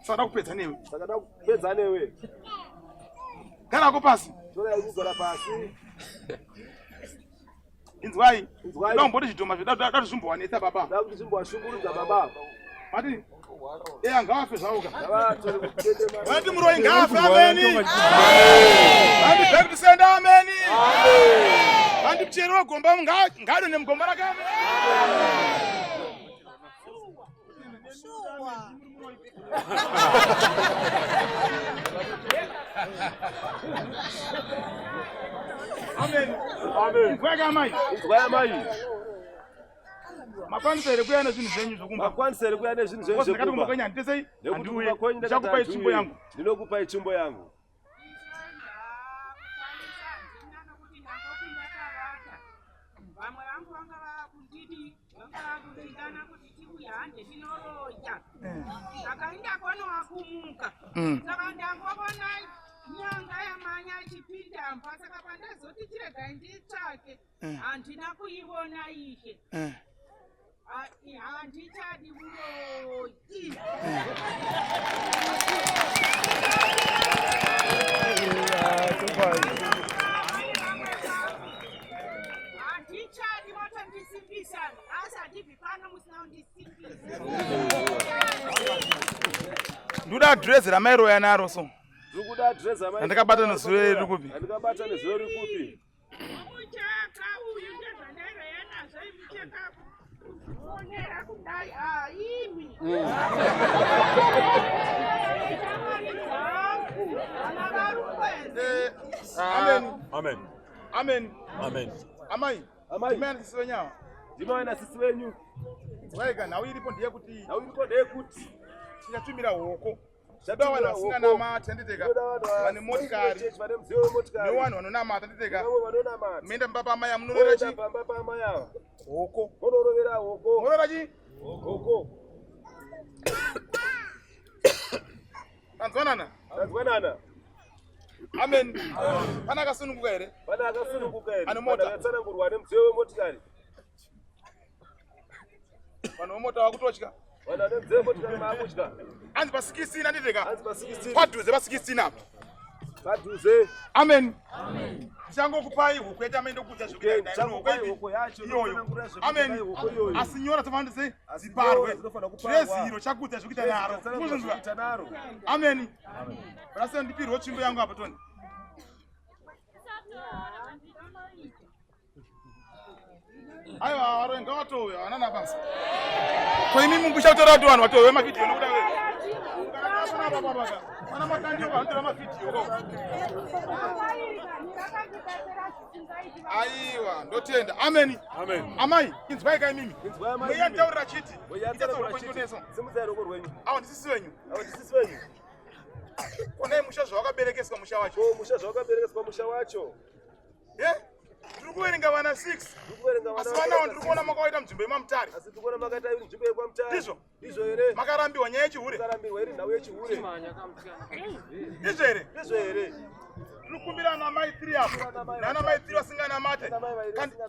Saka kupedza newe. Saka da kupedza newe. Garako pasi. Tora kugara pasi. Inzwai. Ndaumboti zvitoma zvedatu zvimbowanetsa baba. Da kuti zvimbowashungurudza baba. Mati. Ngawafe zvauka. Vati muroi ngawafe ameni. Vati back to send ameni. Vati mchero wegomba ngado nemugomba rake ameni. Amen. Amen. Kweka mai. Kweka mai. Makwanisa here kuya nezvinhu zvenyu zvokumba. Makwanisa here kuya nezvinhu zvenyu zvokumba. Ndakati kumbakwenyu handitesei. Andiuye. Ndichakupai tsvimbo yangu. Ndinokupai tsvimbo yangu. Vamwe vangu vanga vakundidi vanga vakundidana kuti tiuya hande tinoroja. Saka indakona kumuka. Saka ndangobona nyanga yamanya chipinda mpa saka pandazoti chirega nditsvake. Handina kuiona ishe. Handichadi uroji. Handichadi motondisimbisa asi handibvi pano musina kundisimbisa. Ndoda address ramairo yanaro so. Ndikuda address ramairo. Ndakabata nezulo riri kupi? Ndakabata nezulo riri kupi? Mucheka uyu ndezvandairo yanazvo imucheka. Onera kudai imi. Amen. Amen. Amen. Amen. Amai. Amai. Imani sisi wenyawa. Ndinoona sisi wenyu. Waika nawo iripo ndiye kuti. Nawo iripo ndiye kuti. Tinatumira hoko. Zvada vanhu vasina namata nditeka. Vane motikari. Vane mudziyo wemotikari. Nevanhu vanonamata nditeka. Vamwe vanonamata. Menda mbapa amai amunorera chi? Pamba pamai ava. Hoko. Munorovera hoko. Munorera chi? Hoko. Tanzwanana? Tanzwanana. Amen. Pana akasununguka here? Pana akasununguka here. Ane mota. Akatsanangurwa nemudziyo wemotikari. Vanhu vemota vakutotya. Vanhu vane mudziyo wemotikari maakutya. Anzi pa 16 anditeka. Anzi pa 16. Padhuze pa 16 apa. Padhuze. Amen. Changokupai huku yati amaenda kudya zvekuita changokupai huku yacho iyoyo. Amen. Asinyora tafandise ziparwe. Zveziro chakudya zvekuita naro. Kuzvinzwa naro. Amen. Brasa ndipirwo tsvimbo yangu apa toni. Aiwa warenga watowe wanana basa. Kwa imi mungu chatora watu wanu watowe mavideo nokuda wewe. Mana makandi wantora mavideo. Aiwa ndotenda. Amen. Amen. Amai inzwai kai mimi. Inzwai amai. Muyantaurira chiti. Muyantaurira chiti. Simudzai roko rwenyu. Awa ndisisi wenyu. Awa ndisisi wenyu. Kona musha zvawakaberekeswa musha wacho. Musha zvawakaberekeswa musha wacho. Tiri kuverenga vana 6. Asi vanawo ndiri kuona makawaita munzvimbo yemamutare. Asi tiri kuona makaita nzvimbo yemamutare. Ndizvo? Ndizvo here. Makarambiwa nyaya yechihure. Makarambiwa iri ndau yechihure. Ndizvo here. Ndizvo here. Tiri kukumbira ana mai 3 apo. Nana mai 3 vasinganamate.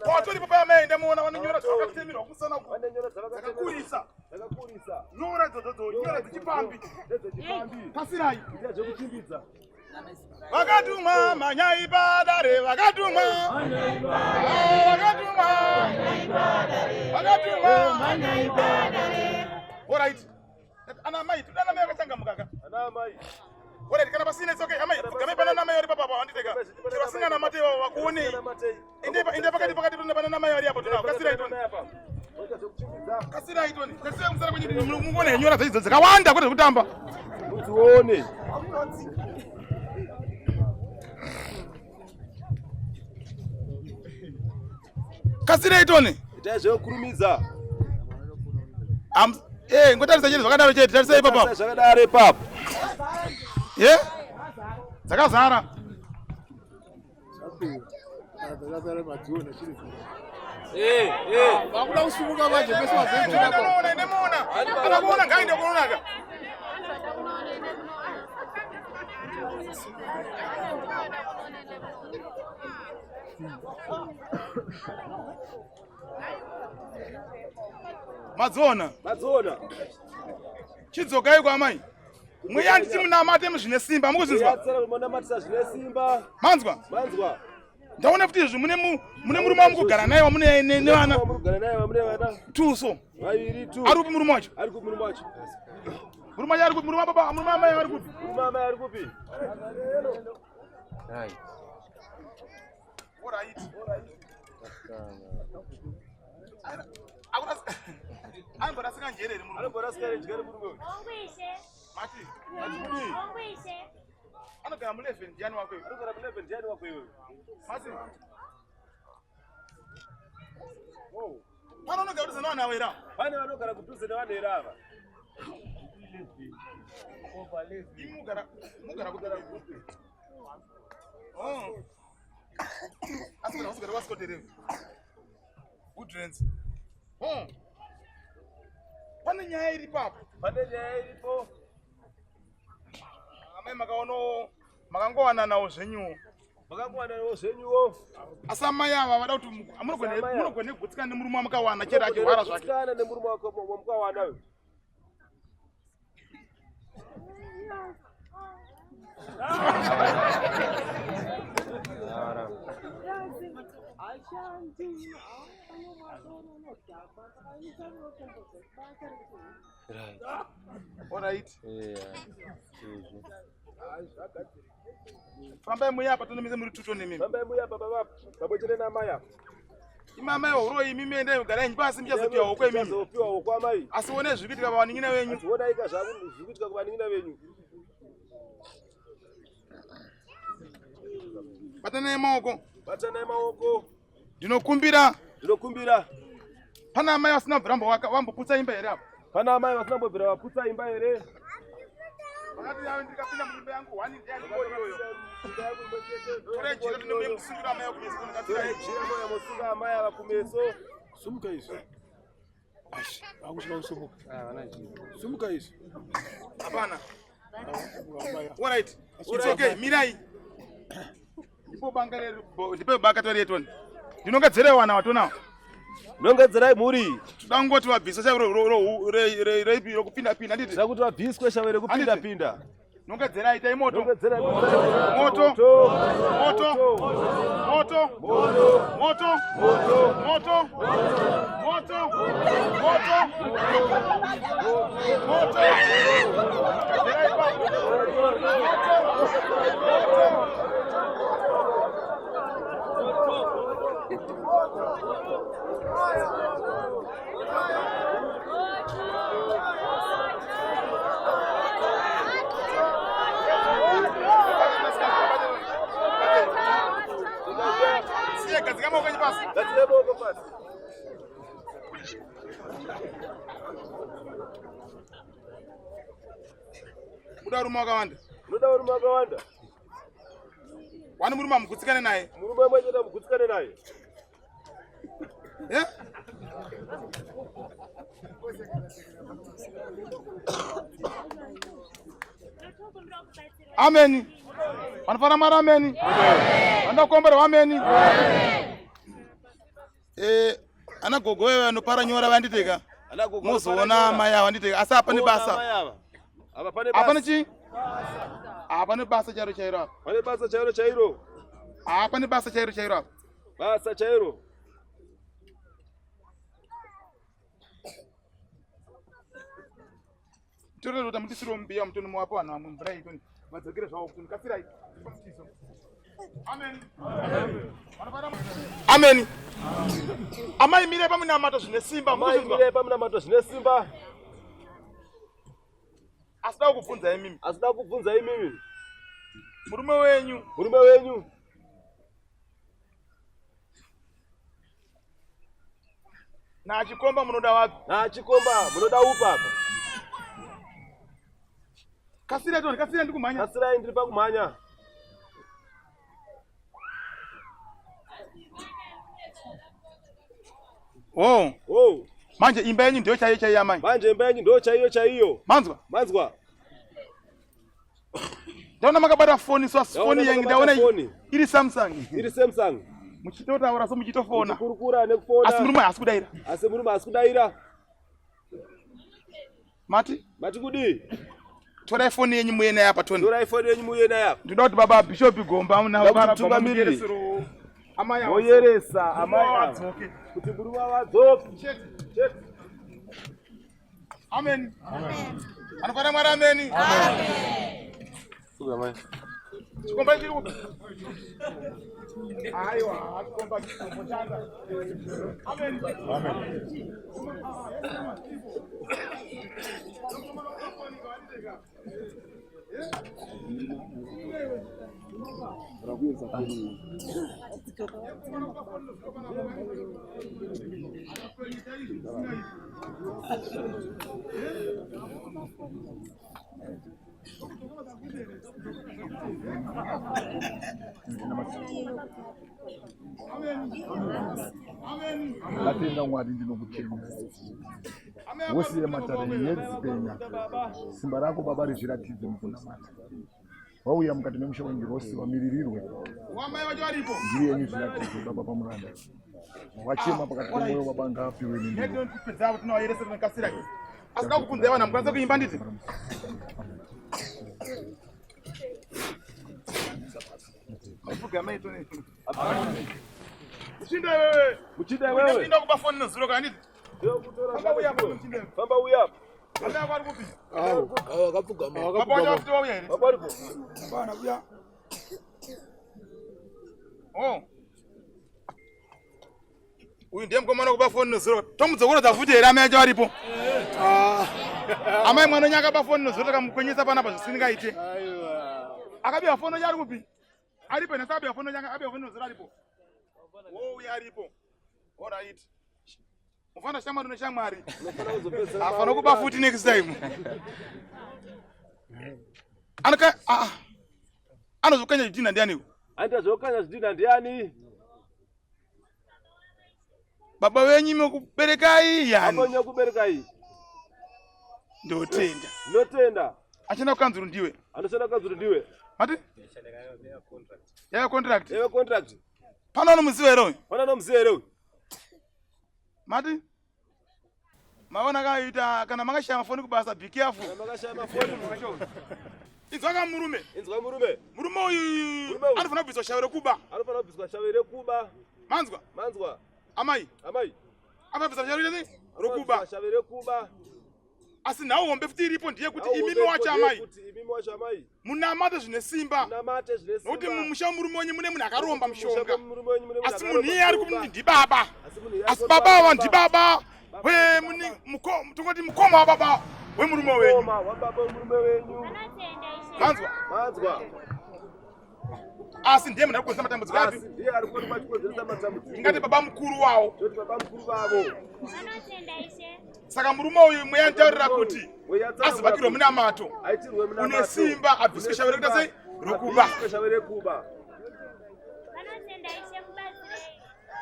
Pawatoripo paya ndamuona vanonyora zvakatemerwa kumusana uko. Vanonyora zvakatemerwa. Zvakakurisa. Nyora dzodzo nyora dzechipambi. Pasirai. Zvekuchimbidza. Vakatumwa manyai padare vakatumwa vakatumwa manyai padare. Alright. Ana mai tudana mai akachangamuka ka. Ana mai. Alright kana pasine tsoke amai game pana mai ori papa wanditeka. Chero singana mate wakuone. Inde pakati pana mai ori apo tuna kasira itoni. Kasira itoni. Kasira musara kwenye mungone nyora dzaidzo dzakawanda kwete kutamba. Mudzione. Kasira itoni. Itaje kurumiza. Ngotarisa chete zvakadaro chete tarisai papa. Zvakadaro papa. Dzakazara. Vakuda kusumuka manje pese wazenge hapo. Ndamuona. Anamuona ngaende kuonaka. Madzona. Chidzokai kwa mai. Mwiyandi timunamate muzvine simba mukuzvinzwa. Munamatisa zvine simba. Manzwa? Ndaona kuti izvi mune murume wamukugara naye wamune nevana. Wamukugara naye wamune vana. Tuso. Vaviri tu. Ari kupi murume wacho? Ari kupi murume wacho? Murume wacho ari kupi? Murume baba, murume amai ari kupi? Murume amai ari kupi? Hai. Alright. Anbora sika njerere murume. Anbora sika njerere murume. Ongwise. Mati. Ongwise. Anogara mu 11 ndiani wako iwe? Anogara mu 11 ndiani wako iwe? Mati. Pano unogara kudhuze nevanhu ava era? Pane vanogara kudhuze nevanhu era ava. Mugara kudara kupi? Asi kana usigara wasikotereva. Goodrens. Pane nyaya iripapo. Pane nyaya iripo. Amai makaono makangowana nawo zvenyuwo. Makakuwana nawo zvenyuwo. Asa mai ava vada kuti munogone kugutsikana nemurume wamukawana chero achirwara zvake. Kugutsikana nemurume wamukawana wewe. All right. Fambai muyapa tonomize muri tuto nemimi. Fambai muyapa baba. Babochere na maya. Imama yoro imimi ende kugara nyipasi mchazopiwa okwe mimi. Mchazopiwa okwa mai. Asione zvikitika pavaningina venyu. Asiona ika zvaku zvikitika kuvaningina venyu. Batana maoko. Batana maoko. Ndinokumbira. Ndinokumbira. Pana mai asina brambo wamboputsa imba here apo. Pana mai vasina mbobvira vaputsa imba here. Vakati yawe ndikapinda muimba yangu 1 ndiye iyoyo. Tore jira tinomusungira amai akumeso ndikatira jira moyo musunga amai ava kumeso. Sumuka izvo. Ashi, akusvika kusumuka. Sumuka izvo. Hapana. All right. It's okay. Mirai. Ndipo bangare ndipo bakatori etoni. Ndinongadzera wana watona. Ndinongadzera muri. Tudangoti vabvisa charo kupinda pinda nditi. Ndakuti vabviswe shavere kupinda pinda. Ndinongadzera ita imoto. Ndinongadzera moto. Moto. Moto. Moto. Moto. Moto. Moto. Muda rume wakawanda. Muda rume wakawanda. Wani murume mugutsikane naye. Murume mmoja ndo mugutsikane naye. Eh? Amen. Wanafana mara amen. Wanda kuombera amen. Anagogo wewe anopara nyora vanditeka. Muzoona maya vanditeka. Asa apa ni basa. Apa ni chi? Apa ni basa chairo chairo apa? Pane basa chairo chairo. Apa ni basa chairo chairo apa? Basa chairo. Toro ruta mutisiro mbia mutoni mwapo ana mumvrai kuni. Madzokere zvawo kuti kasirai. Amen. Amen. Amai mire pamuna mato zvine simba. Amai mire pamuna mato zvine simba. Asida kuvunza imimi. Asida kuvunza imimi. Murume wenyu. Murume wenyu. Na achikomba munoda wapi? Na achikomba munoda upa hapa. Kasira toni, kasira ndikumhanya. Kasira ndiri pakumhanya. Oh. Manje imba yenyu ndio chaiyo chaiyo amai. Manje imba yenyu ndio chaiyo chaiyo. Manzwa? Manzwa. Ndaona makabata phone so phone yangu ndaona iri Samsung. Iri Samsung. Muchitotaura so muchitofona. Muchikurukura nekufona. Asi murume asikudaira. Asi murume asikudaira. Mati? Mati kudi? Tora iPhone yenyu muyena yapa toni. Tora iPhone yenyu muyena yapa. Ndinoda kuti baba Bishop Gomba muna para pamiriri. Amaya. Moyeresa amaya. Kuti murume wadzoke. Chete. Amen. Amen. Anofana mwari amen. Amen. Suga mai. Chikomba chiri upi? Aiwa, chikomba chikombo chanda. Amen. Amen. Amen. Atenga Mwari ndinokuchema. Wosiye matare yedzipenya. Simba rako baba rizviratidze mukunamata. Wauya mukati memusha wengirosi wamiririrwe. Wamai vacho varipo. Ndiri yenyu zviratidze baba pamuranda. Wachema pakati pomwoyo baba ngaapiwe nini. Ndio kupedza kuti nawayeresera nekasira. Asika kukunza wana mukwanisa kuimba nditi. Muchinde wewe. Ndinda kuba phone nozuro kana nditi. Famba uya. Ana kwari kupi? Akapfugama. Baba wacho kuti wauya here. Baba aripo. Bana kuya. Oh. Uyu ndiye mukomana kuba phone nozuro. Tomudzokora dzavute here amai acho aripo. Amai mwana nyaka ba phone nozuro takamukwenyesa pana apa zvisingaite. Aiwa. Akabiya phone yari kupi? Aripo nasabiya phone nyaka abiya phone nozuro aripo. Oh, uya aripo. All right. Mufana shamwari neshamwari. Afana kuba futi next time. Anaka anozokanya zvidhina ndiani? Andazokanya zvidhina ndiani? Baba wenyu mekuberekai yani. Baba wenyu kuberekai. Ndotenda. Ndotenda. Achina kukanzuru ndiwe. Anoshanda kukanzuru ndiwe. Mati? Ya contract. Ya contract. Pana nomuziwero. Pana nomuziwero. Mati? Maona kaita kana makashama foni kubasa be careful. Kana makashama foni mwacho. Inzwaka murume. Inzwa murume. Murume uyu anofana kubiswa shavere kuba. Anofana kubiswa shavere kuba. Manzwa. Manzwa. Amai. Amai. Ababisa shavere nini? Rokuba. Shavere kuba. Asi nawo hombe futi iripo ndiye kuti imimi wacho amai. Kuti imimi wacho amai. Munamate zvine simba. Munamate zvine simba. Nokuti mumusha murume wenyu mune munhu akaromba mushonga. Asi munhu iye ari kuti ndibaba. Asi baba ava ndibaba. We muni tongoti mukoma wa baba wemurume wenyu. Mukoma wa baba wemurume wenyu. Manzwa. Manzwa. Asi ndiye munhu ari kukonzera matambudziko api? Asi ndiye ari kukonzera matambudziko. Ngati baba mukuru wawo. Ngati baba mukuru wavo. Saka murume uyu mweya ntaurira kuti azivakirwe muna mato. Une simba abviswe shavere kuita sei? Rokuba. Shavere kuba.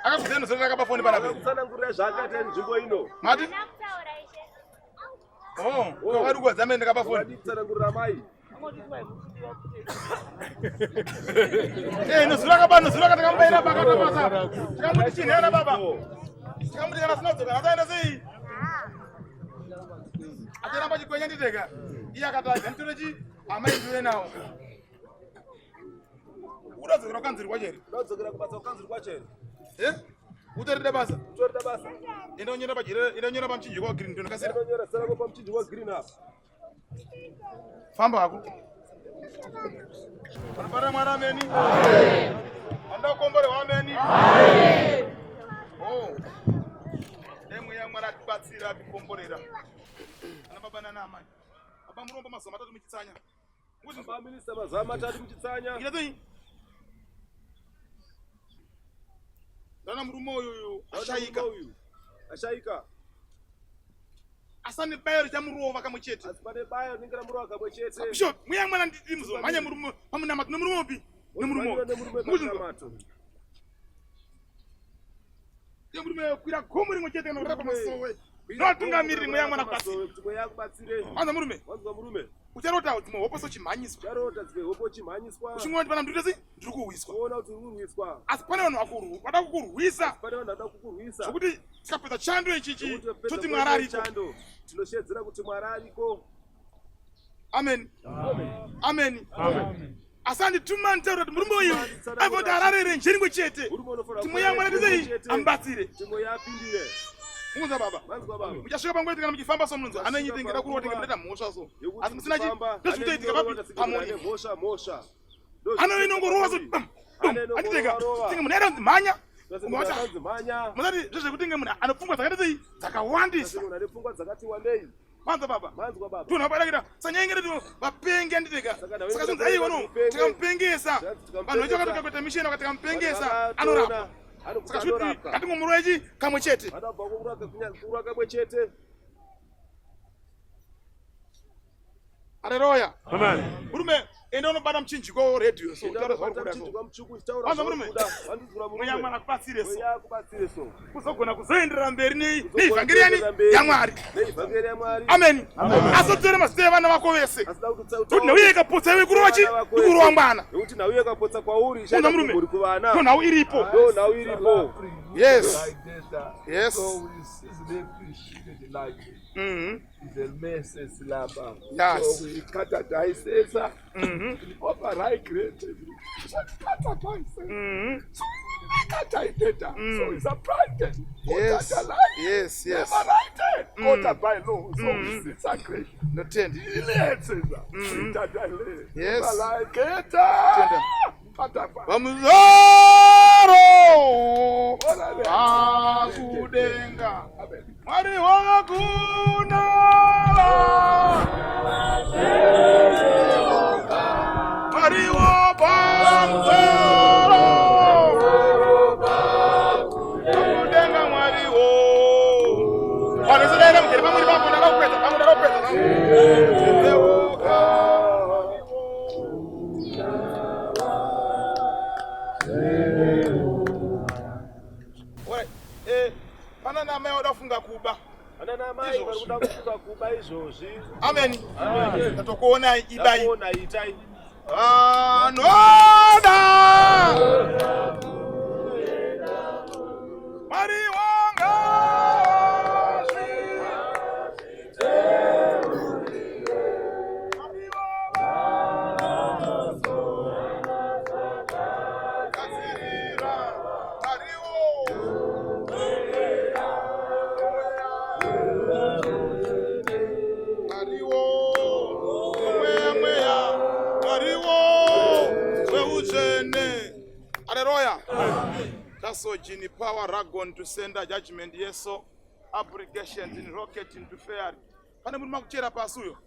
Akabvisa nozorera akapa foni panapa. Akutsanangurira zvakaita nzvimbo ino. Mati? Wakati kuwadza mene akapa foni. Wakatsanangurira mai. Nozura katakambaira pakata pasa. Tikamuti chinhera baba. Tikamuti kana sinodzoka asaenda sei? Ataramba chikwenya nditeka. Iye akataga nditore chi amai ndiwe nawo. Udzokera kukanzirwa chere. Udzokera kubasa kukanzirwa chere. Utorida basa. Utorida basa. Inonyora pajira, inonyora pamchinjiko wa green ndonakasira. Inonyora sara kwa pamchinjiko wa green up. Famba hako. Para mwana ameni. Anda kombore wa ameni. Oh. Demu ya mwana tibatsira bikomborera. Ana baba na amai. Baba muromba mazoma 3 muchitsanya. Kuti baba minister mazama 3 muchitsanya. Ngidei. Dana murume uyu ashaika. Ashaika. Asane bayo chamurova kamwe chete. Asipane bayo ningira murova kamwe chete. Bishop, mweya mwana nditi muzo. Manya murume pamuna matu murume opi? Nemurume. Murume. Ye murume kwira gomo rimwe chete kana rapa masowe. Notungamiriri mweya mwana kwasi. Mweya kubatsire. Wanza murume. Wanza murume. Ucharota kuti hopo chimhanyiswa. Ucharota kuti hopo chimhanyiswa. Uchingoti pana ndiri sei? Ndiri kuwiswa. Uona kuti uri kuwiswa. Asi pane vanhu vakuru, vada kukurwisa. Pane vanhu vada kukurwisa. Sokuti tikapedza chando ichichi, toti Mwari ariko. Tinoshedzera kuti Mwari ariko. Amen. Amen. Amen. Asandi tumani taura kuti murume uyu aivoti ararere njeringwe chete. Kuti mweya mwana ndisei ambatsire. Mweya apindire. Munza baba. Manzwa baba. Muchasvika panguva kana muchifamba somunonzi ananyite ngeda kuroti ngemureta mhosva so. Asi musina chi ndozvitoitika papi pamoni. Mhosva. Anoinongorowa so. Anditeka. Tinge munhu aida mhanya. Mhanya. Musati zvezvekuti nge munhu anopfungwa dzakaita sei dzakawandisa. Munhu anopfungwa dzakati wandei. Manza baba. Manzwa baba. Tunhu apadakira sanyengere tu vapenge anditeka. Saka zvinzi aiwa no tikamupengesa. Vanhu vecho vakatokakuita misheni vakatika anorapa. Saka zvuti katingomurwechi kamwe chete. Adabva kurwa kamwe chete. Haleluya. Amen. Murume ende unobata mchinjiko radio so utaura Kwa zvauri mchinji kuda kwa mchuku itaura. Kwanza murume. Wandizura mweya murume. mwana kubatsire so Mweya kubatsire so. kuzogona kuzoenderera mberi neivhangeri yaMwari. Neivhangeri yaMwari. Amen. Azodzere mazita evana vako vese. Asida kutsautsa. Kuti nhauye ikapotsa iwe kurowa chi? Kurowa mwana. Nekuti nhauye ikapotsa kwauri Kuna murume. uri kuvana. Ndo nhau iripo. Ndo nhau iripo. Yes. Like that. Yes. So we season it like the message laba. Yes. So we cut a dice. Over high grade. Cut a dice. Cut a data. So it's a private. Yes. Yes. Yes. Never write it. Quarter by law. So it's a great. Notend. Yes. Like it. Vamuzoro akudenga Mwari wakuna Mwari wapamzoro akudenga Mwari wo Wanezodera mkere pamuri papo ndakapedza pana namai wadafunga kuba Ana namai varikuda kufunga kuba izvozvi. Amen. Tatokuonai idai. Tatokuona itai. Anoda Mwari wanga So Gini power Ragon to send a judgment yeso obligations in rocket into fair. Pane muri makuchera pasi uyo.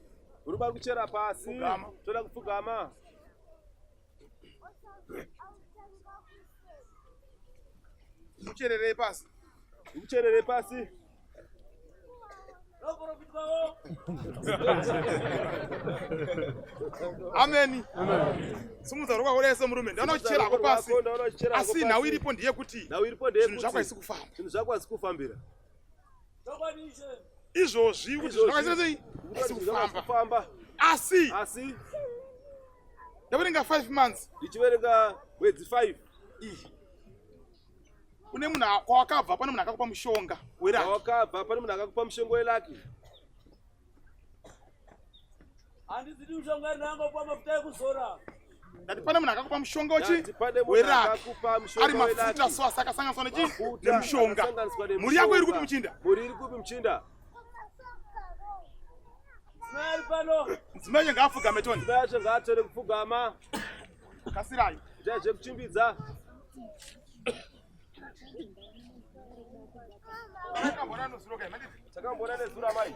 Uri kuchera pasi. Toda kupfugama. Mucherere pasi. Mucherere pasi. Amen. Sumuza rokwa urese murume ndanochera ko pasi. Asi nawo iripo ndiye kuti. Nawo iripo ndiye kuti. Zvakwaisi kufamba. Zvinhu zvakwaisi kufambira. Izvozvi kuti zvakwaisi kufamba. Asi. Ndaverenga 5 months. Ndichiverenga mwedzi 5. Une munhu kwakabva pane munhu akakupa mushonga weraki. Kwakabva pane munhu akakupa mushonga weraki. Handizidi mushonga ndinangopa mafuta ekuzora. Ndati pane munhu akakupa mushonga uchi weraki. Ari mafuta so asakasanganiswa nemushonga. Muri yako iri kupi muchinda? Muri iri kupi muchinda? Smile pano. Mdzimai ngafugame toni. Mdzimai ngaatore kupfugama. Kasirai. Ndaje kuchimbidza. Takambona nezura mai.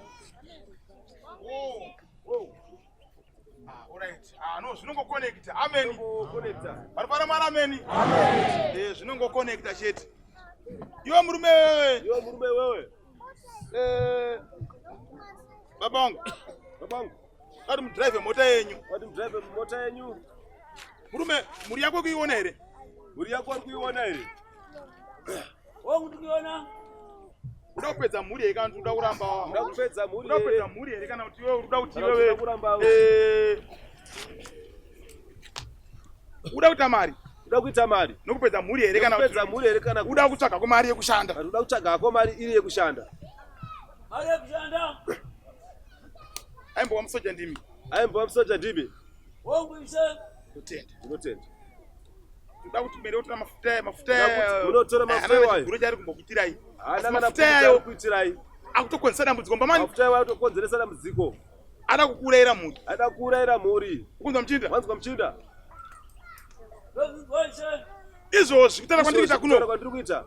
Alright. No, zvinongo connecta. Amen. Connecta. Paripara mara amen. Amen. Zvinongo connecta chete. Iwe murume wewe. Iwe murume wewe. Baba wangu. Baba wangu. Ngati mudrive mota yenyu. Ngati mudrive mota yenyu. Murume, muri yako kuiona here? Muri yako ari kuiona here? Wangu tukiona. Uda kupedza mhuri here kana uda kuramba? Uda kupedza mhuri. Uda kupedza mhuri here kana kuti wewe uda kuti wewe. Uda kuramba. Uda kuita mari. Uda kuita mari. Nokupedza mhuri here kana kupedza mhuri here kana uda kutsvaga mari yekushanda. Uda kutsvaga mari iri yekushanda. Mari yekushanda. Aimbo musoja ndimi. Aimbo musoja ndimi. Wangu ise. Kutenda. Kutenda. Uda kuti mere utora mafuta. Unotora mafuta wayo. Guru jari kumbokutirai. Mafuta yayo kuitirai. Akutokonzera dambudziko mbamani. Mafuta yayo akutokonzeresa dambudziko. Ada kukuraira mhuri. Ada kukuraira mhuri. Ukunzwa muchinda? Wanzwa muchinda. Izvozvi kutaura kwandiri kuno. Kwandiri kuita.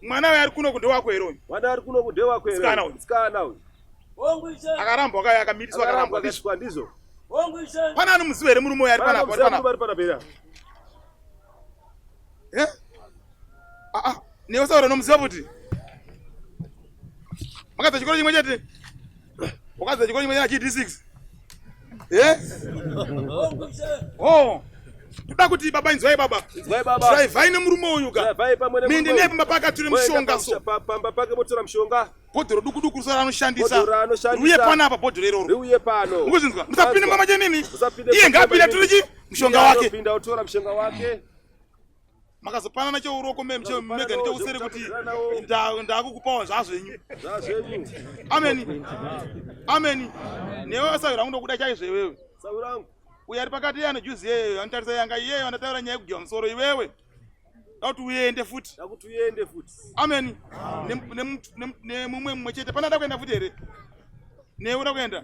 Mwana we ari kuno kunde wako here. Mwana ari kuno kunde wako here. Sikana uyu. Wangu ise. Akaramba akamiriswa akaramba akashwa ndizo. Wangu ise. Pana anomuziva here murume ari pana pana. Newe saura nomuziva kuti makadza chikoro chimwe chete wakadza chikoro chimwe chete GD6 Oh. Tuda kuti baba inzwai baba. Inzwai baba. Drive ine murume uyu ka. Drive pamwe Mindi nepa paka turi mushonga so. Pamba pake motora mushonga. Bodhoro duku sara anoshandisa. Bodhoro anoshandisa. Uye pana apa bodhoro iroro. Uye pano. Mukuzinzwa? Musapinde mama jenini. Iye ngapinda turi mushonga wake. Pinda utora mushonga wake. Makazopana nacho uroko memche mega ndio usere kuti ndakukupawo zvazvenyu. Zvazvenyu. Amen. Amen. Newe asawira kundo kuda chaizvo iwewe. Saurangu. Uye ari pakati yana juzi yeyo anotarisa yanga iyeyo anataura nyaya yekugya musoro iwewe. Kuti uende futi. Kuti uende futi. Amen. Nemumwe chete pana ndakuenda futi here. Newe urakuenda.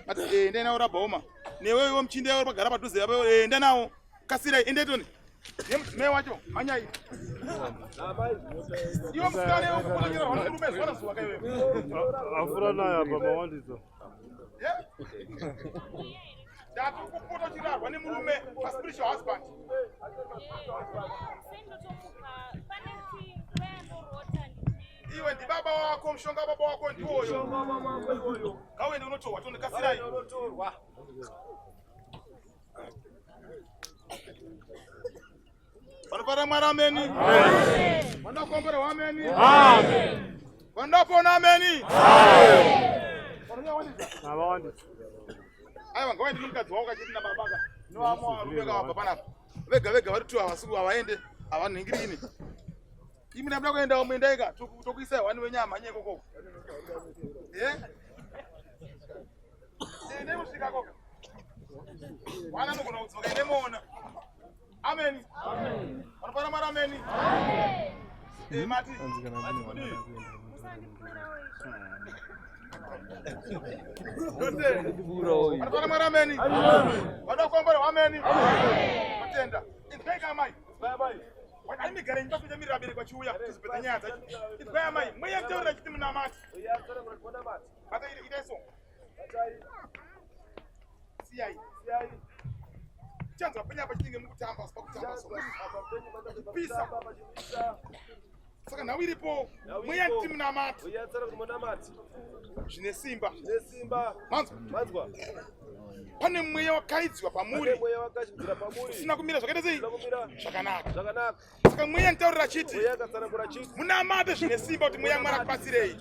Ati ende nawo rabhoma. Newe iwo mchinde uri pagara padhuze yapo ende nawo. Kasira ende toni. Me wacho manyai. Iwo msikane ukupolekera wanarume zwana zuwa kai wewe. Afura nayo apa mawandizo. Yeah. Datu kuputa chirarwa nemurume a spiritual husband. Iwe ndi baba wako mshonga baba wako ndiwoyo. Kawe ndi unotorwa toni kasirai. Wanapara mwara ameni. Amen. Wanakombera ameni. Amen. Wanapona ameni. Amen. Awandi. Aiwa ngawa ndi mukadzi wako kachiti na babaka. No amwa rubeka wa baba napo. Vega vari tu avasiku avaende avanhingirini. Imi nabda kuenda umwendaika tokuisa wani wenyama nyeko koko. Ende musika koko. Wana nokona kutsoka ende muona. Amen. Amen. Wanapara mara amen. Amen. Mati. Wanapara mara amen. Amen. Wanakombera amen. Amen. Matenda. Inpeka mai. Bye bye. Wani migare ndio kuja mirabiri kwa chiuya kusipeta nyata. Inpeka mai. Mwe mteura kiti mna mati. Yasara mnakwenda mati. Hata ile ideso. Siyai. Chanzo penya hapa chinge mkutamba sipakutamba so. Pisa. Saka nawiripo mweya timu na mati. Uyatara kumona mati. Zvine simba. Manzwa. Pane mweya wakaidzwa pamuri. Mweya wakaidzwa pamuri. Sina kumira zvakaita sei? Zvakanaka. Zvakanaka. Saka mweya ntaurira chiti. Mweya akatsanangura chiti. Muna mati zvine simba kuti mweya mwara kubatsirei.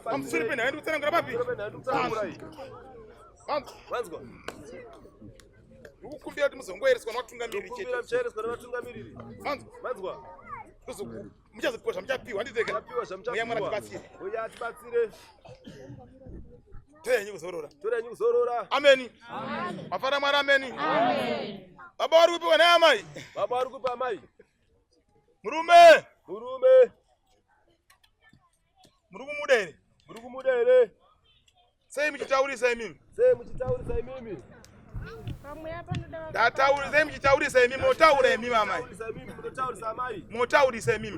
Pamusoro penhau ndi kutsanangura papi? Manzwa. Ukukumbira kuti muzongoereswa navatungamiriri chete. Ukukumbira mchaereswa navatungamiriri. Manzwa. Muchazopiwa zvamuchapiwa handizega. Mweya mwara tibatsire. Mweya atibatsire. Torenyi kuzorora. Amen. Mafara mwara amen. Baba wari kupiwa naye amai. Baba wari kupa amai. Murume. Muri kumudere. Sei muchitaurisa imimi. Ndatauri sei muchitaurisa imimi motaura imimi amai. Motaurisa imimi.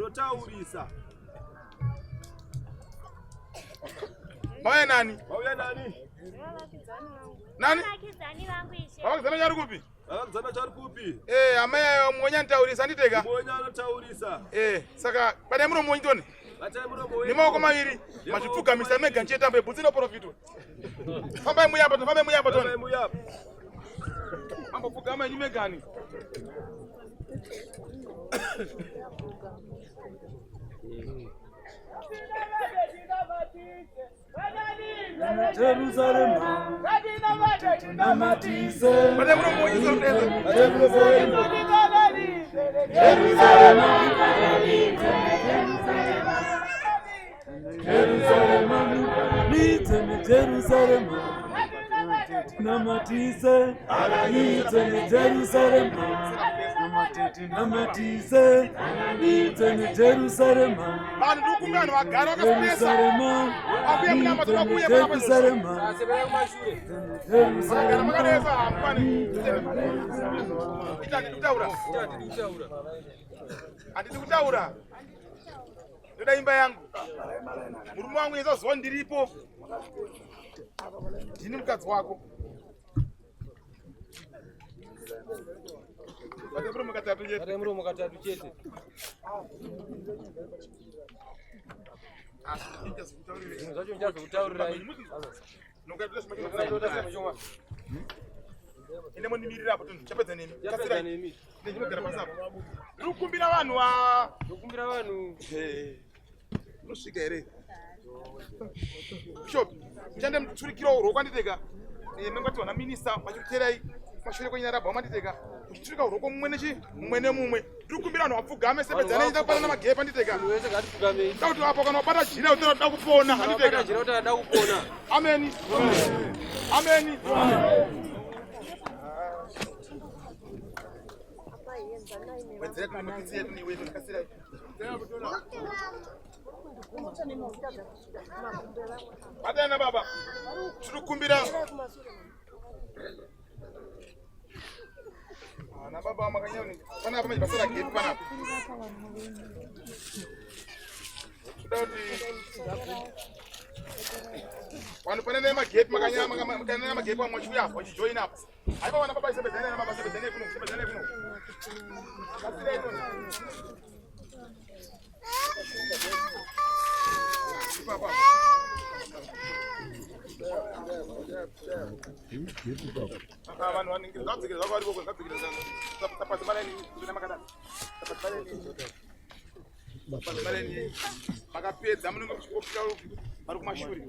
Mauya nani? Nani? Vakizana chari kupi? Amai ayo mwonya ntaurisa anditeka? Saka pane muromonyi toni? Nimaoko maviri mazvipfugamisa mega nchiyetambe bvudzi noprofitwa. Fambai muyapa toni. Ambopfugama inyi megani. Jerusalem, namatise. Pane muromonyi sorudeza. Jerusalem, namatise. Jerusalem, namatise. Jerusalem. Vanhu ndikumbana vagara vakasipesa. Abuya munamba tokuye Jerusalem. Vagara makanesa hampani. Handidi kutaura. Ndoda imba yangu. Murume wangu yezazuva ndiripo. Ndini mukadzi wako. Vate muromo katatu chete. Zvacho ndichazokutaurirai. ine monimirira apo tunhu chapedza nemi kasira nemi ndinogara pasapo rukumbira vanhu wa rukumbira vanhu unosvika here bishop chande muturikira urwo kwanditeka mangati wana minista machikuterai mashure kwenyarabha wamanditeka muchiturika urwo komumwe nechi mumwe nemumwe rukumbira vanhu vapfugame sepedzana ita kupana namagepa anditeka da kuti apo kana wabata jira kuti da kupona anditeka ameni ameni Adana baba turukumbira ana baba makanyoni pana hapa mjibasara gate pana hapa tudati wanu pana nema gate makanyama gate kwa mwachuya hapo join hapa haipa wana baba isebezane na baba isebezane kuno kasira hizo baba vanhu vanenge zvadzikira zvako variko zvadzikira tapati mareni zvina makadai tapati mareni makapedza munenge muchikofika vari kumashure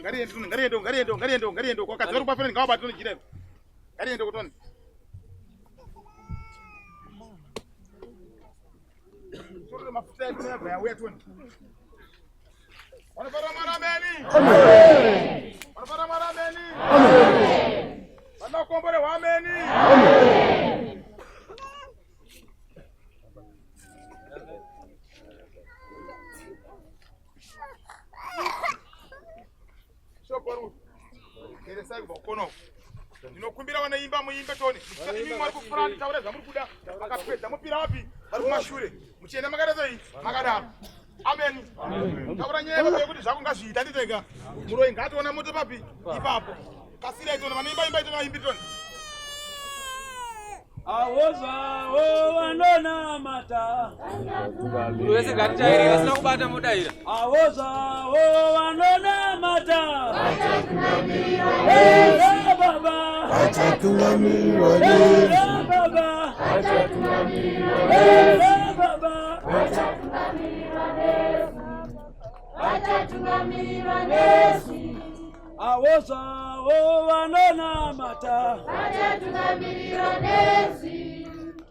ngariendo kwakadzi vari kupafereni ngavabatoni jirero ngariendo kutoni torore mafuta edu yabhaya toni wanafara marameni amen wanafara marameni amen wanakombore wameni amen shokoru kile sai bokono ndinokumbira wanaimba muimbe toni mimi mwari kufurani taure zvamuri kuda akapedza mupira wapi vari kumashure muchienda makadai sei makadaro amen taura nyaya yekuti zvako ngazviita nditenga muroi ngationa moto papi ipapo kasira itona vanoimba imba itona vaimbi toni Awozawo wanonamata Munhu wese ngatichairira sina kubata mudaira Awozawo wanonamata Baba Achatungamirwa Baba Achatungamirwa Yesu Awozawo wanonamata Achatungamirwa Yesu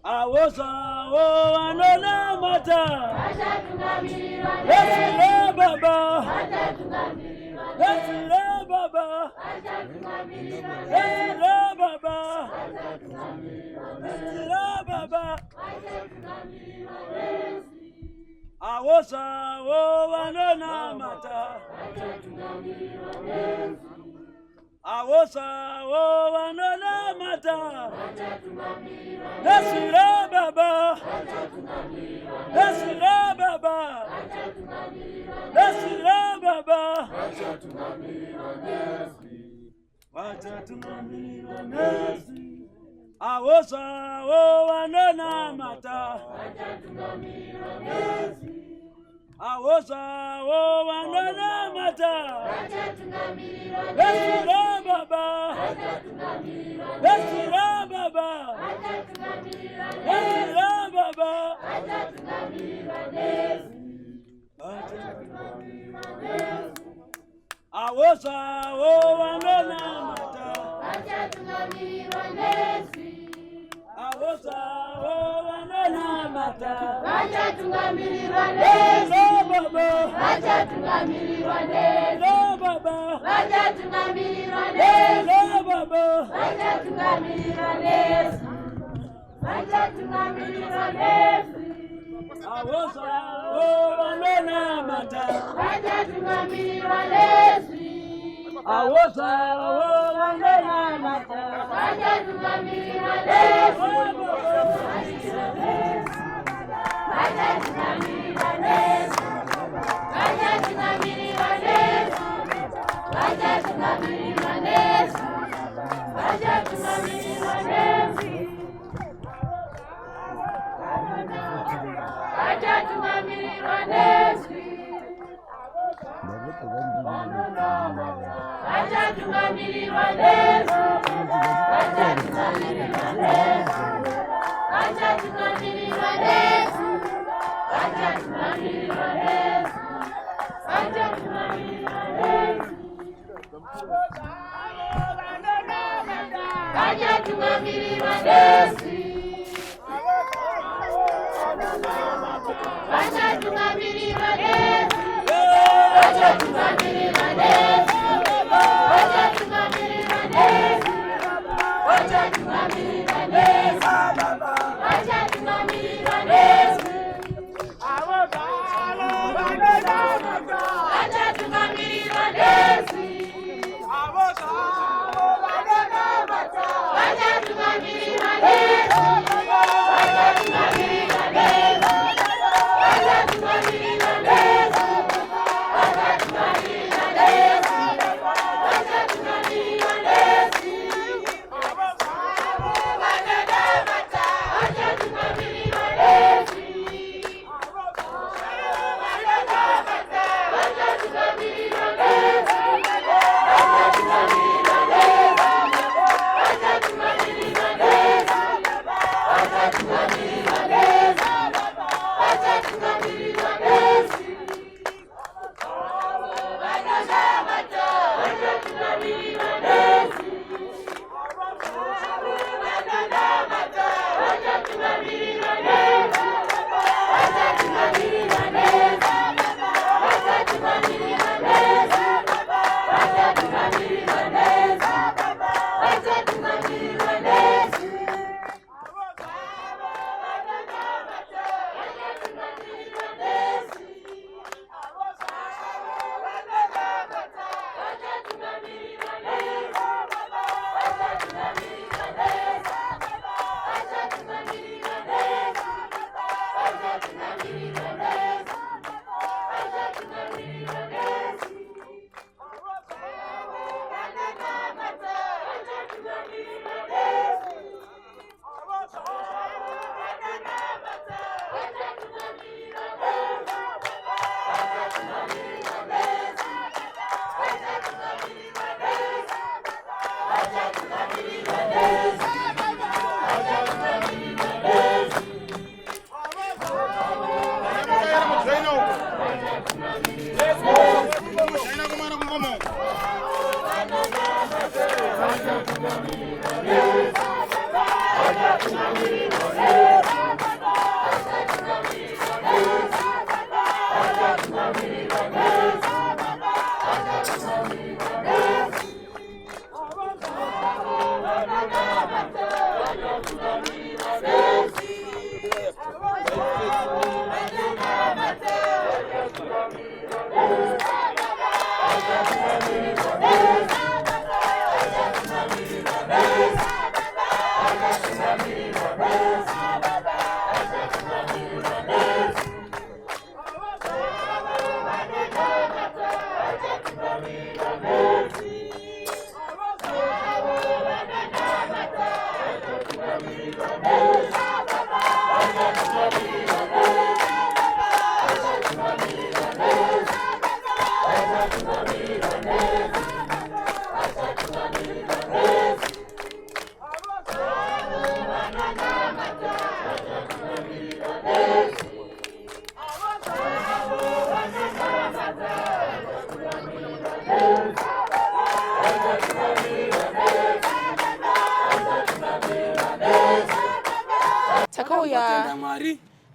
Awozawo wanonamata Achatungamirwa Yesu Baba Achatungamirwa Yesu Baba Achatungamirwa Yesu Baba Yesu Baba Awozawo wanonamata Awozawo wanonamata Yesu Baba Yesu Baba Yesu Baba Achatungamirwa Yesu Awozawo wanonamata Awozawo wanonamata Yesu Baba Yesu Baba Yesu Baba Awozawo wanonamata Achatungamirwa Yesu Awozawo wanonamata Achatungamirwa Yesu Baba Achatungamirwa Yesu Baba Achatungamirwa Yesu Baba Achatungamirwa Yesu Achatungamirwa Yesu Awozawo wanonamata Achatungamirwa Yesu Awozawo wanonamata Achatungamirwa Yesu Achatungamirwa Yesu Achatungamirwa Yesu Achatungamirwa Yesu Achatungamirwa Yesu Achatungamirwa Yesu Achatungamirira Yesu. Achatungamirira Yesu. Achatungamirira Yesu. Achatungamirira Yesu. Achatungamirira Yesu. Achatungamirira Yesu. Achatungamirira Yesu. Achatungamirira Yesu. Achatungamirira Yesu. Achatungamirira Yesu. Achatungamirira Yesu. Achatungamirira Yesu. Achatungamirira Yesu.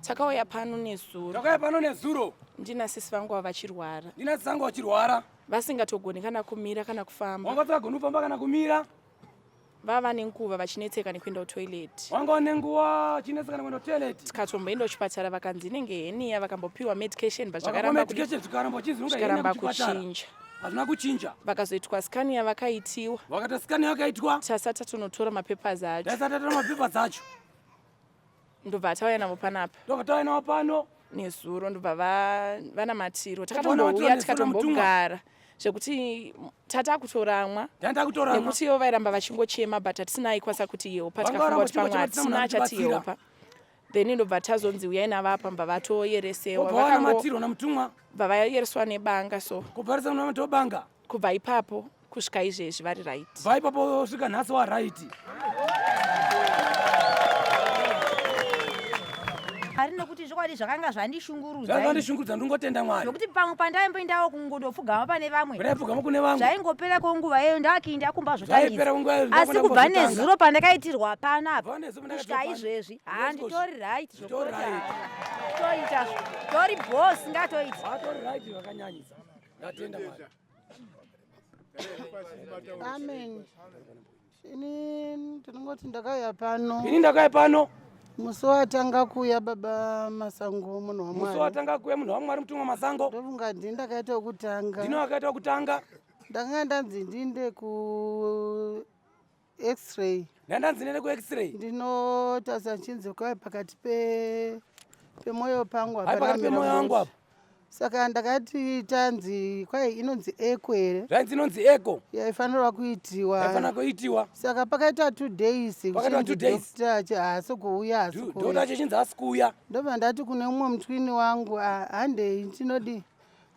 Takauya pano nezuro. Takauya pano nezuro. Ndina sisi vangu vachirwara. Ndina sisi vangu vachirwara. Vasingatogoni kana kumira kana kufamba. Vangasagoni kufamba kana kumira. Vava nenguva vachinetseka nekuenda kutoilet. Vanga nenguva chinetseka nekuenda kutoilet. Tikatomboenda kuchipatara vakanzi inenge henia vakambopiwa medication zvakaramba kuchinja. Hazvina kuchinja. Vakazoitwa skania vakaitiwa. Vakati skania vakaitwa. Tasata tunotora mapepers acho. Tasata tora mapepers acho. Ndobva tauya navo panapa. Ndobva tauya navo pano. Nezuro ndobva vana matiro. Takatombouya tikatombogara. Zvekuti tata kutoramwa. Nekuti ivo vairamba vachingochema but hatisina aikwanisa kuti yeopa. Tikafunga kuti pamwe hatisina achati yeopa. then ndobva tazonzi uyai navapa mbva vatoyeresewa Obva wana matiro namutumwa. bva vayereswa nebanga so Kubvarisa kuna mtu banga. kubva ipapo kusvika izvezvi vari right. Bva ipapo svika nhasi wa right. Ari nokuti zvokwadi zvakanga zvandishungurudza. Zvakandishungurudza ndingotenda Mwari. Nokuti pamwe pandaimboendawo kungodopfugama pane vamwe. Ndaipfugama kune vamwe. Zvaingopera kwenguva iyoyo ndakinda kumba Zvaipera kwenguva zvotangisa. Asi kubva nezuro pandakaitirwa panapa. Kusvika izvezvi handitori right zvokota. Toita tori boss ngatoita. Vatori right vakanyanyisa. Ndatenda Mwari. Amen. Ini ndinongoti ndakauya pano. Ini ndakauya pano. Musi watanga kuuya baba Masango munhu waMwari. Musi watanga kuuya munhu waMwari mutumwa Masango. Ndofunga ndini ndakaita wekutanga. Ndino akaita wekutanga. Ndanga ndanzi ndinde ku X-ray. Ndanzi ndinde ku X-ray. Ndinotarisa chinzi kwai pakati pemwoyo pangu apa. Pakati pemwoyo wangu apa. Saka ndakati tanzi kwai inonzi echo here. Zvanzi inonzi echo. Yaifanirwa kuitiwa. Yaifanirwa kuitiwa. Saka pakaita 2 days. Pakaita 2 days. Dokta haasi kuuya haasi kuuya. Dokta chechinzi haasi kuuya. Ndobva ndati kune umwe mutwini wangu handei ndinodi.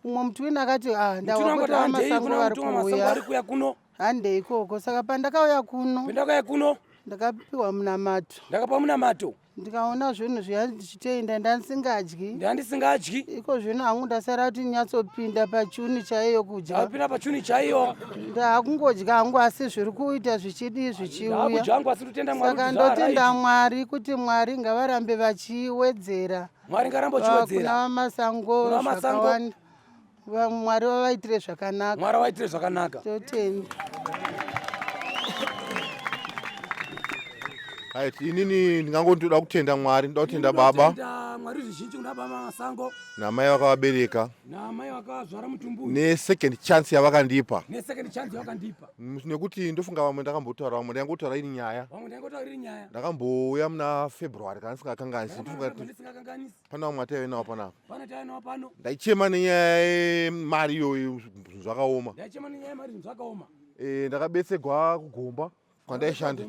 Umwe mutwini akati ndawa kuti Masango vari kuuya kuno. Handei ikoko. Saka pandakauya kuno. Pandakauya kuno. Ndakapiwa munamato. Ndakapiwa munamato. Ndikaona zvinhu zvichitenda ndandisingadyi. Ndandisingadyi. Iko zvino hangu ndasara kuti nyatsopinda pachuni chaiyo kudya. Ndapinda pachuni chaiyo. Ndakungodya hangu asi zviri kuita zvichidi zvichiuya. Ndakudya hangu asi kutenda Mwari. Saka ndotenda Mwari kuti Mwari ngavarambe vachiwedzera. Mwari ngarambe vachiwedzera. Kuna Masango zvakawanda. Mwari vavaitire zvakanaka. Mwari vavaitire zvakanaka. Totenda. Right, inini ndingangoda kutenda Mwari, ndoda kutenda Baba. Mwari zvizhinji kuna Baba Masango. Namai vakavabereka. Namai vakazvara mutumbu. Second chance yavakandipa. Second chance yavakandipa. Nekuti ndofunga vamwe ndakambotaura vamwe ndangotaura iri nyaya. Vamwe ndangotaura iri nyaya. Ndakambouya muna February kana ndisingakanganisi. Ndofunga pana vamwe ataivenawo panapa. Pana taivenawo pano. Ndaichema nenyaya yemari iyoyo zvakaoma. Ndaichema nenyaya yemari zvakaoma. Ndakabetserwa kugomba kwandaishanda.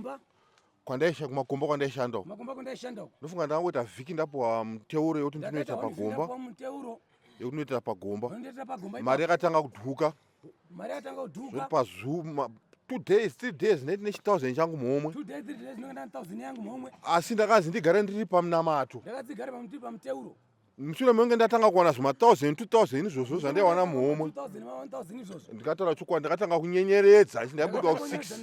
Kumagomba kwandaishandawo. Ndofunga ndakangoita vhiki ndapuwa muteuro yekuti ndinoita pagomba. Yekuti ndinoita pagomba. Mari yakatanga kudhuka. Zvoti paZoom 2 days 3 days ndeti ne1000 changu momwe. 2 days 3 days ndinoenda 1000 yangu momwe. Asi ndakazi ndigare ndiri pamunamato. Ndakadzigara pamuteuro. Mushure menge ndatanga kuwana zvima 1000 2000 izvozvo zvandaiwana muhomwe. Ndikataura chokwadi ndakatanga kunyenyeredza ndaibuda ku6.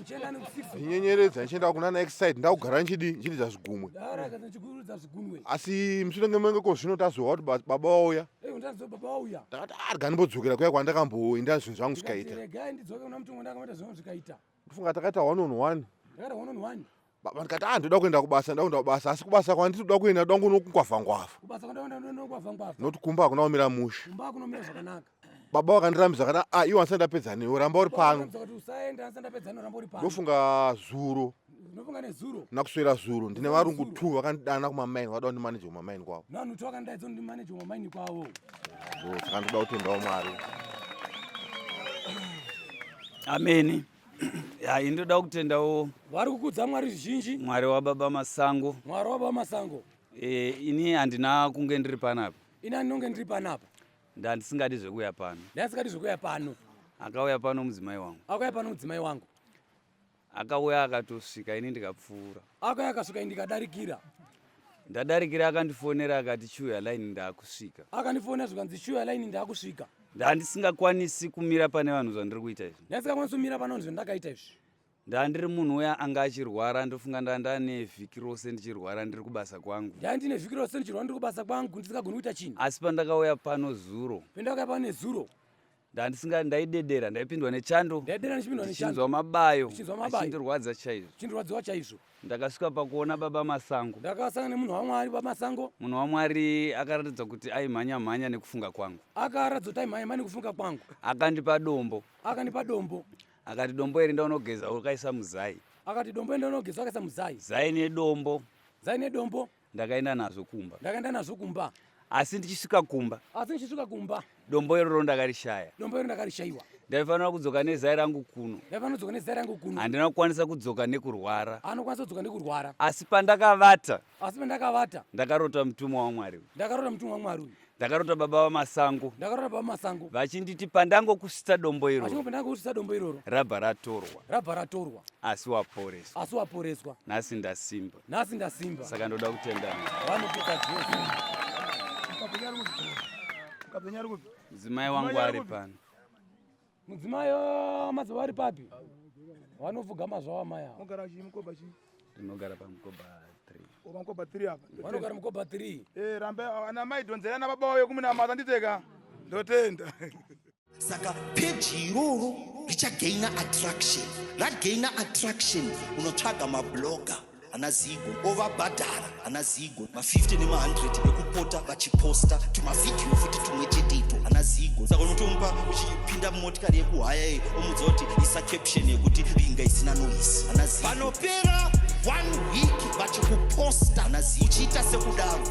Ndinyenyeredza ndichienda kuna X-side ndakugara nchidi zvazvigumwe. Asi mushure menge kozvino tazowa kuti baba wauya. Ndakati arganimbodzokeera kuya kwandakamboenda zvinhu zvangu zvikaita. Ndofunga takaita 1 on 1. Baba ndikati ndoda kuenda kubasa asi kubasa kwandiri toda kuenda dangu nokungwavha-ngwavha. Noti kumba hakuna kumira mushe. Baba vakandirambidza vakati iwe handisati ndapedza newe ramba uri pano. Ndofunga zuro. Nakuswera zuro ndine varungu 2 vakandidana kumamaini vada kundimaneja kumamaini kwavo. Saka ndoda kutendawo Mwari. Ameni. Ndoda kutendawo vari kukudza Mwari zvizhinji. Mwari waBaba Masango. Mwari waBaba Masango. Ini handina kunge ndiri panapa. Ini handinonge ndiri panapa. Ndandisingadi zvekuuya pano. Ndandisingadi zvekuuya pano. Akauya pano mudzimai wangu. Akauya pano mudzimai wangu. Akauya akatosvika ini ndikapfuura. Akauya akasvika ini ndikadarikira. Ndadarikira akandifonera akati chiuya line ndakusvika. Akandifonera zvikanzi chiuya line ndakusvika. Ndandisingakwanisi kumira pane vanhu zvandiri kuita izvi. Ndandisingakwanisi kumira pane vanhu zvandakaita izvi. Ndandiri munhu uya anga achirwara ndofunga ndandane vhiki rose ndichirwara ndiri kubasa kwangu. Ndandine vhiki rose ndichirwara ndiri kubasa kwangu ndisingagoni kuita chinhu. Asi pandakauya pano zuro. Pandakauya pano nezuro. Ndaidedera ndaipindwa nechando. Ndaidedera ndichipindwa nechando. Ndichinzwa mabayo. Ndichinzwa mabayo. Achindirwadza chaizvo. Achindirwadza chaizvo. Ndakasvika pakuona Baba Masango. Ndakasangana nemunhu waMwari Baba Masango. Munhu waMwari akaratidza kuti aimhanya-mhanya nekufunga kwangu. Akaratidza kuti aimhanya nekufunga kwangu. Akandipa dombo. Akandipa dombo. Akati dombo iri ndaunogeza ukaisa muzai. Akati dombo iri ndaunogeza ukaisa muzai. Zai nedombo. Zai nedombo. Ndakaenda nazvo kumba. Ndakaenda nazvo kumba. asi ndichisvika kumba dombo iroro ndakarishaya ndaifanira kudzoka nezai rangu kuno handina kukwanisa kudzoka nekurwara asi pandakavata ndakarota mutumwa waMwari ndakarota baba vamasango vachinditi pandangokusita dombo iroro rabva ratorwa asi waporeswa nhasi ndasimba saka ndoda kutenda mudzimai wangu ari pano. Mudzimai madzibaba ari papi? Vanovhugama zvavo mai avo. Mogara chimukoba chi? Ndinogara pamukoba 3. Mukoba 3 apa? Vanogara mukoba 3. Rambe ana mai donzera na baba wayo kumina mazanditeka. Ndotenda. Saka page iroro richagaina attraction. Ragaina attraction unotsvaga mablogger ana zigo ovabhadhara ana zigo ma50 nema100 ekupota vachiposta tumavhidhiyo futi tumwe chetepo ana zigo saka unotomupa uchipinda mumotikari yekuhaya omudza kuti isa caption yekuti binga isina noise panopera 1 week vachikuposta ana zigo uchiita sekudaro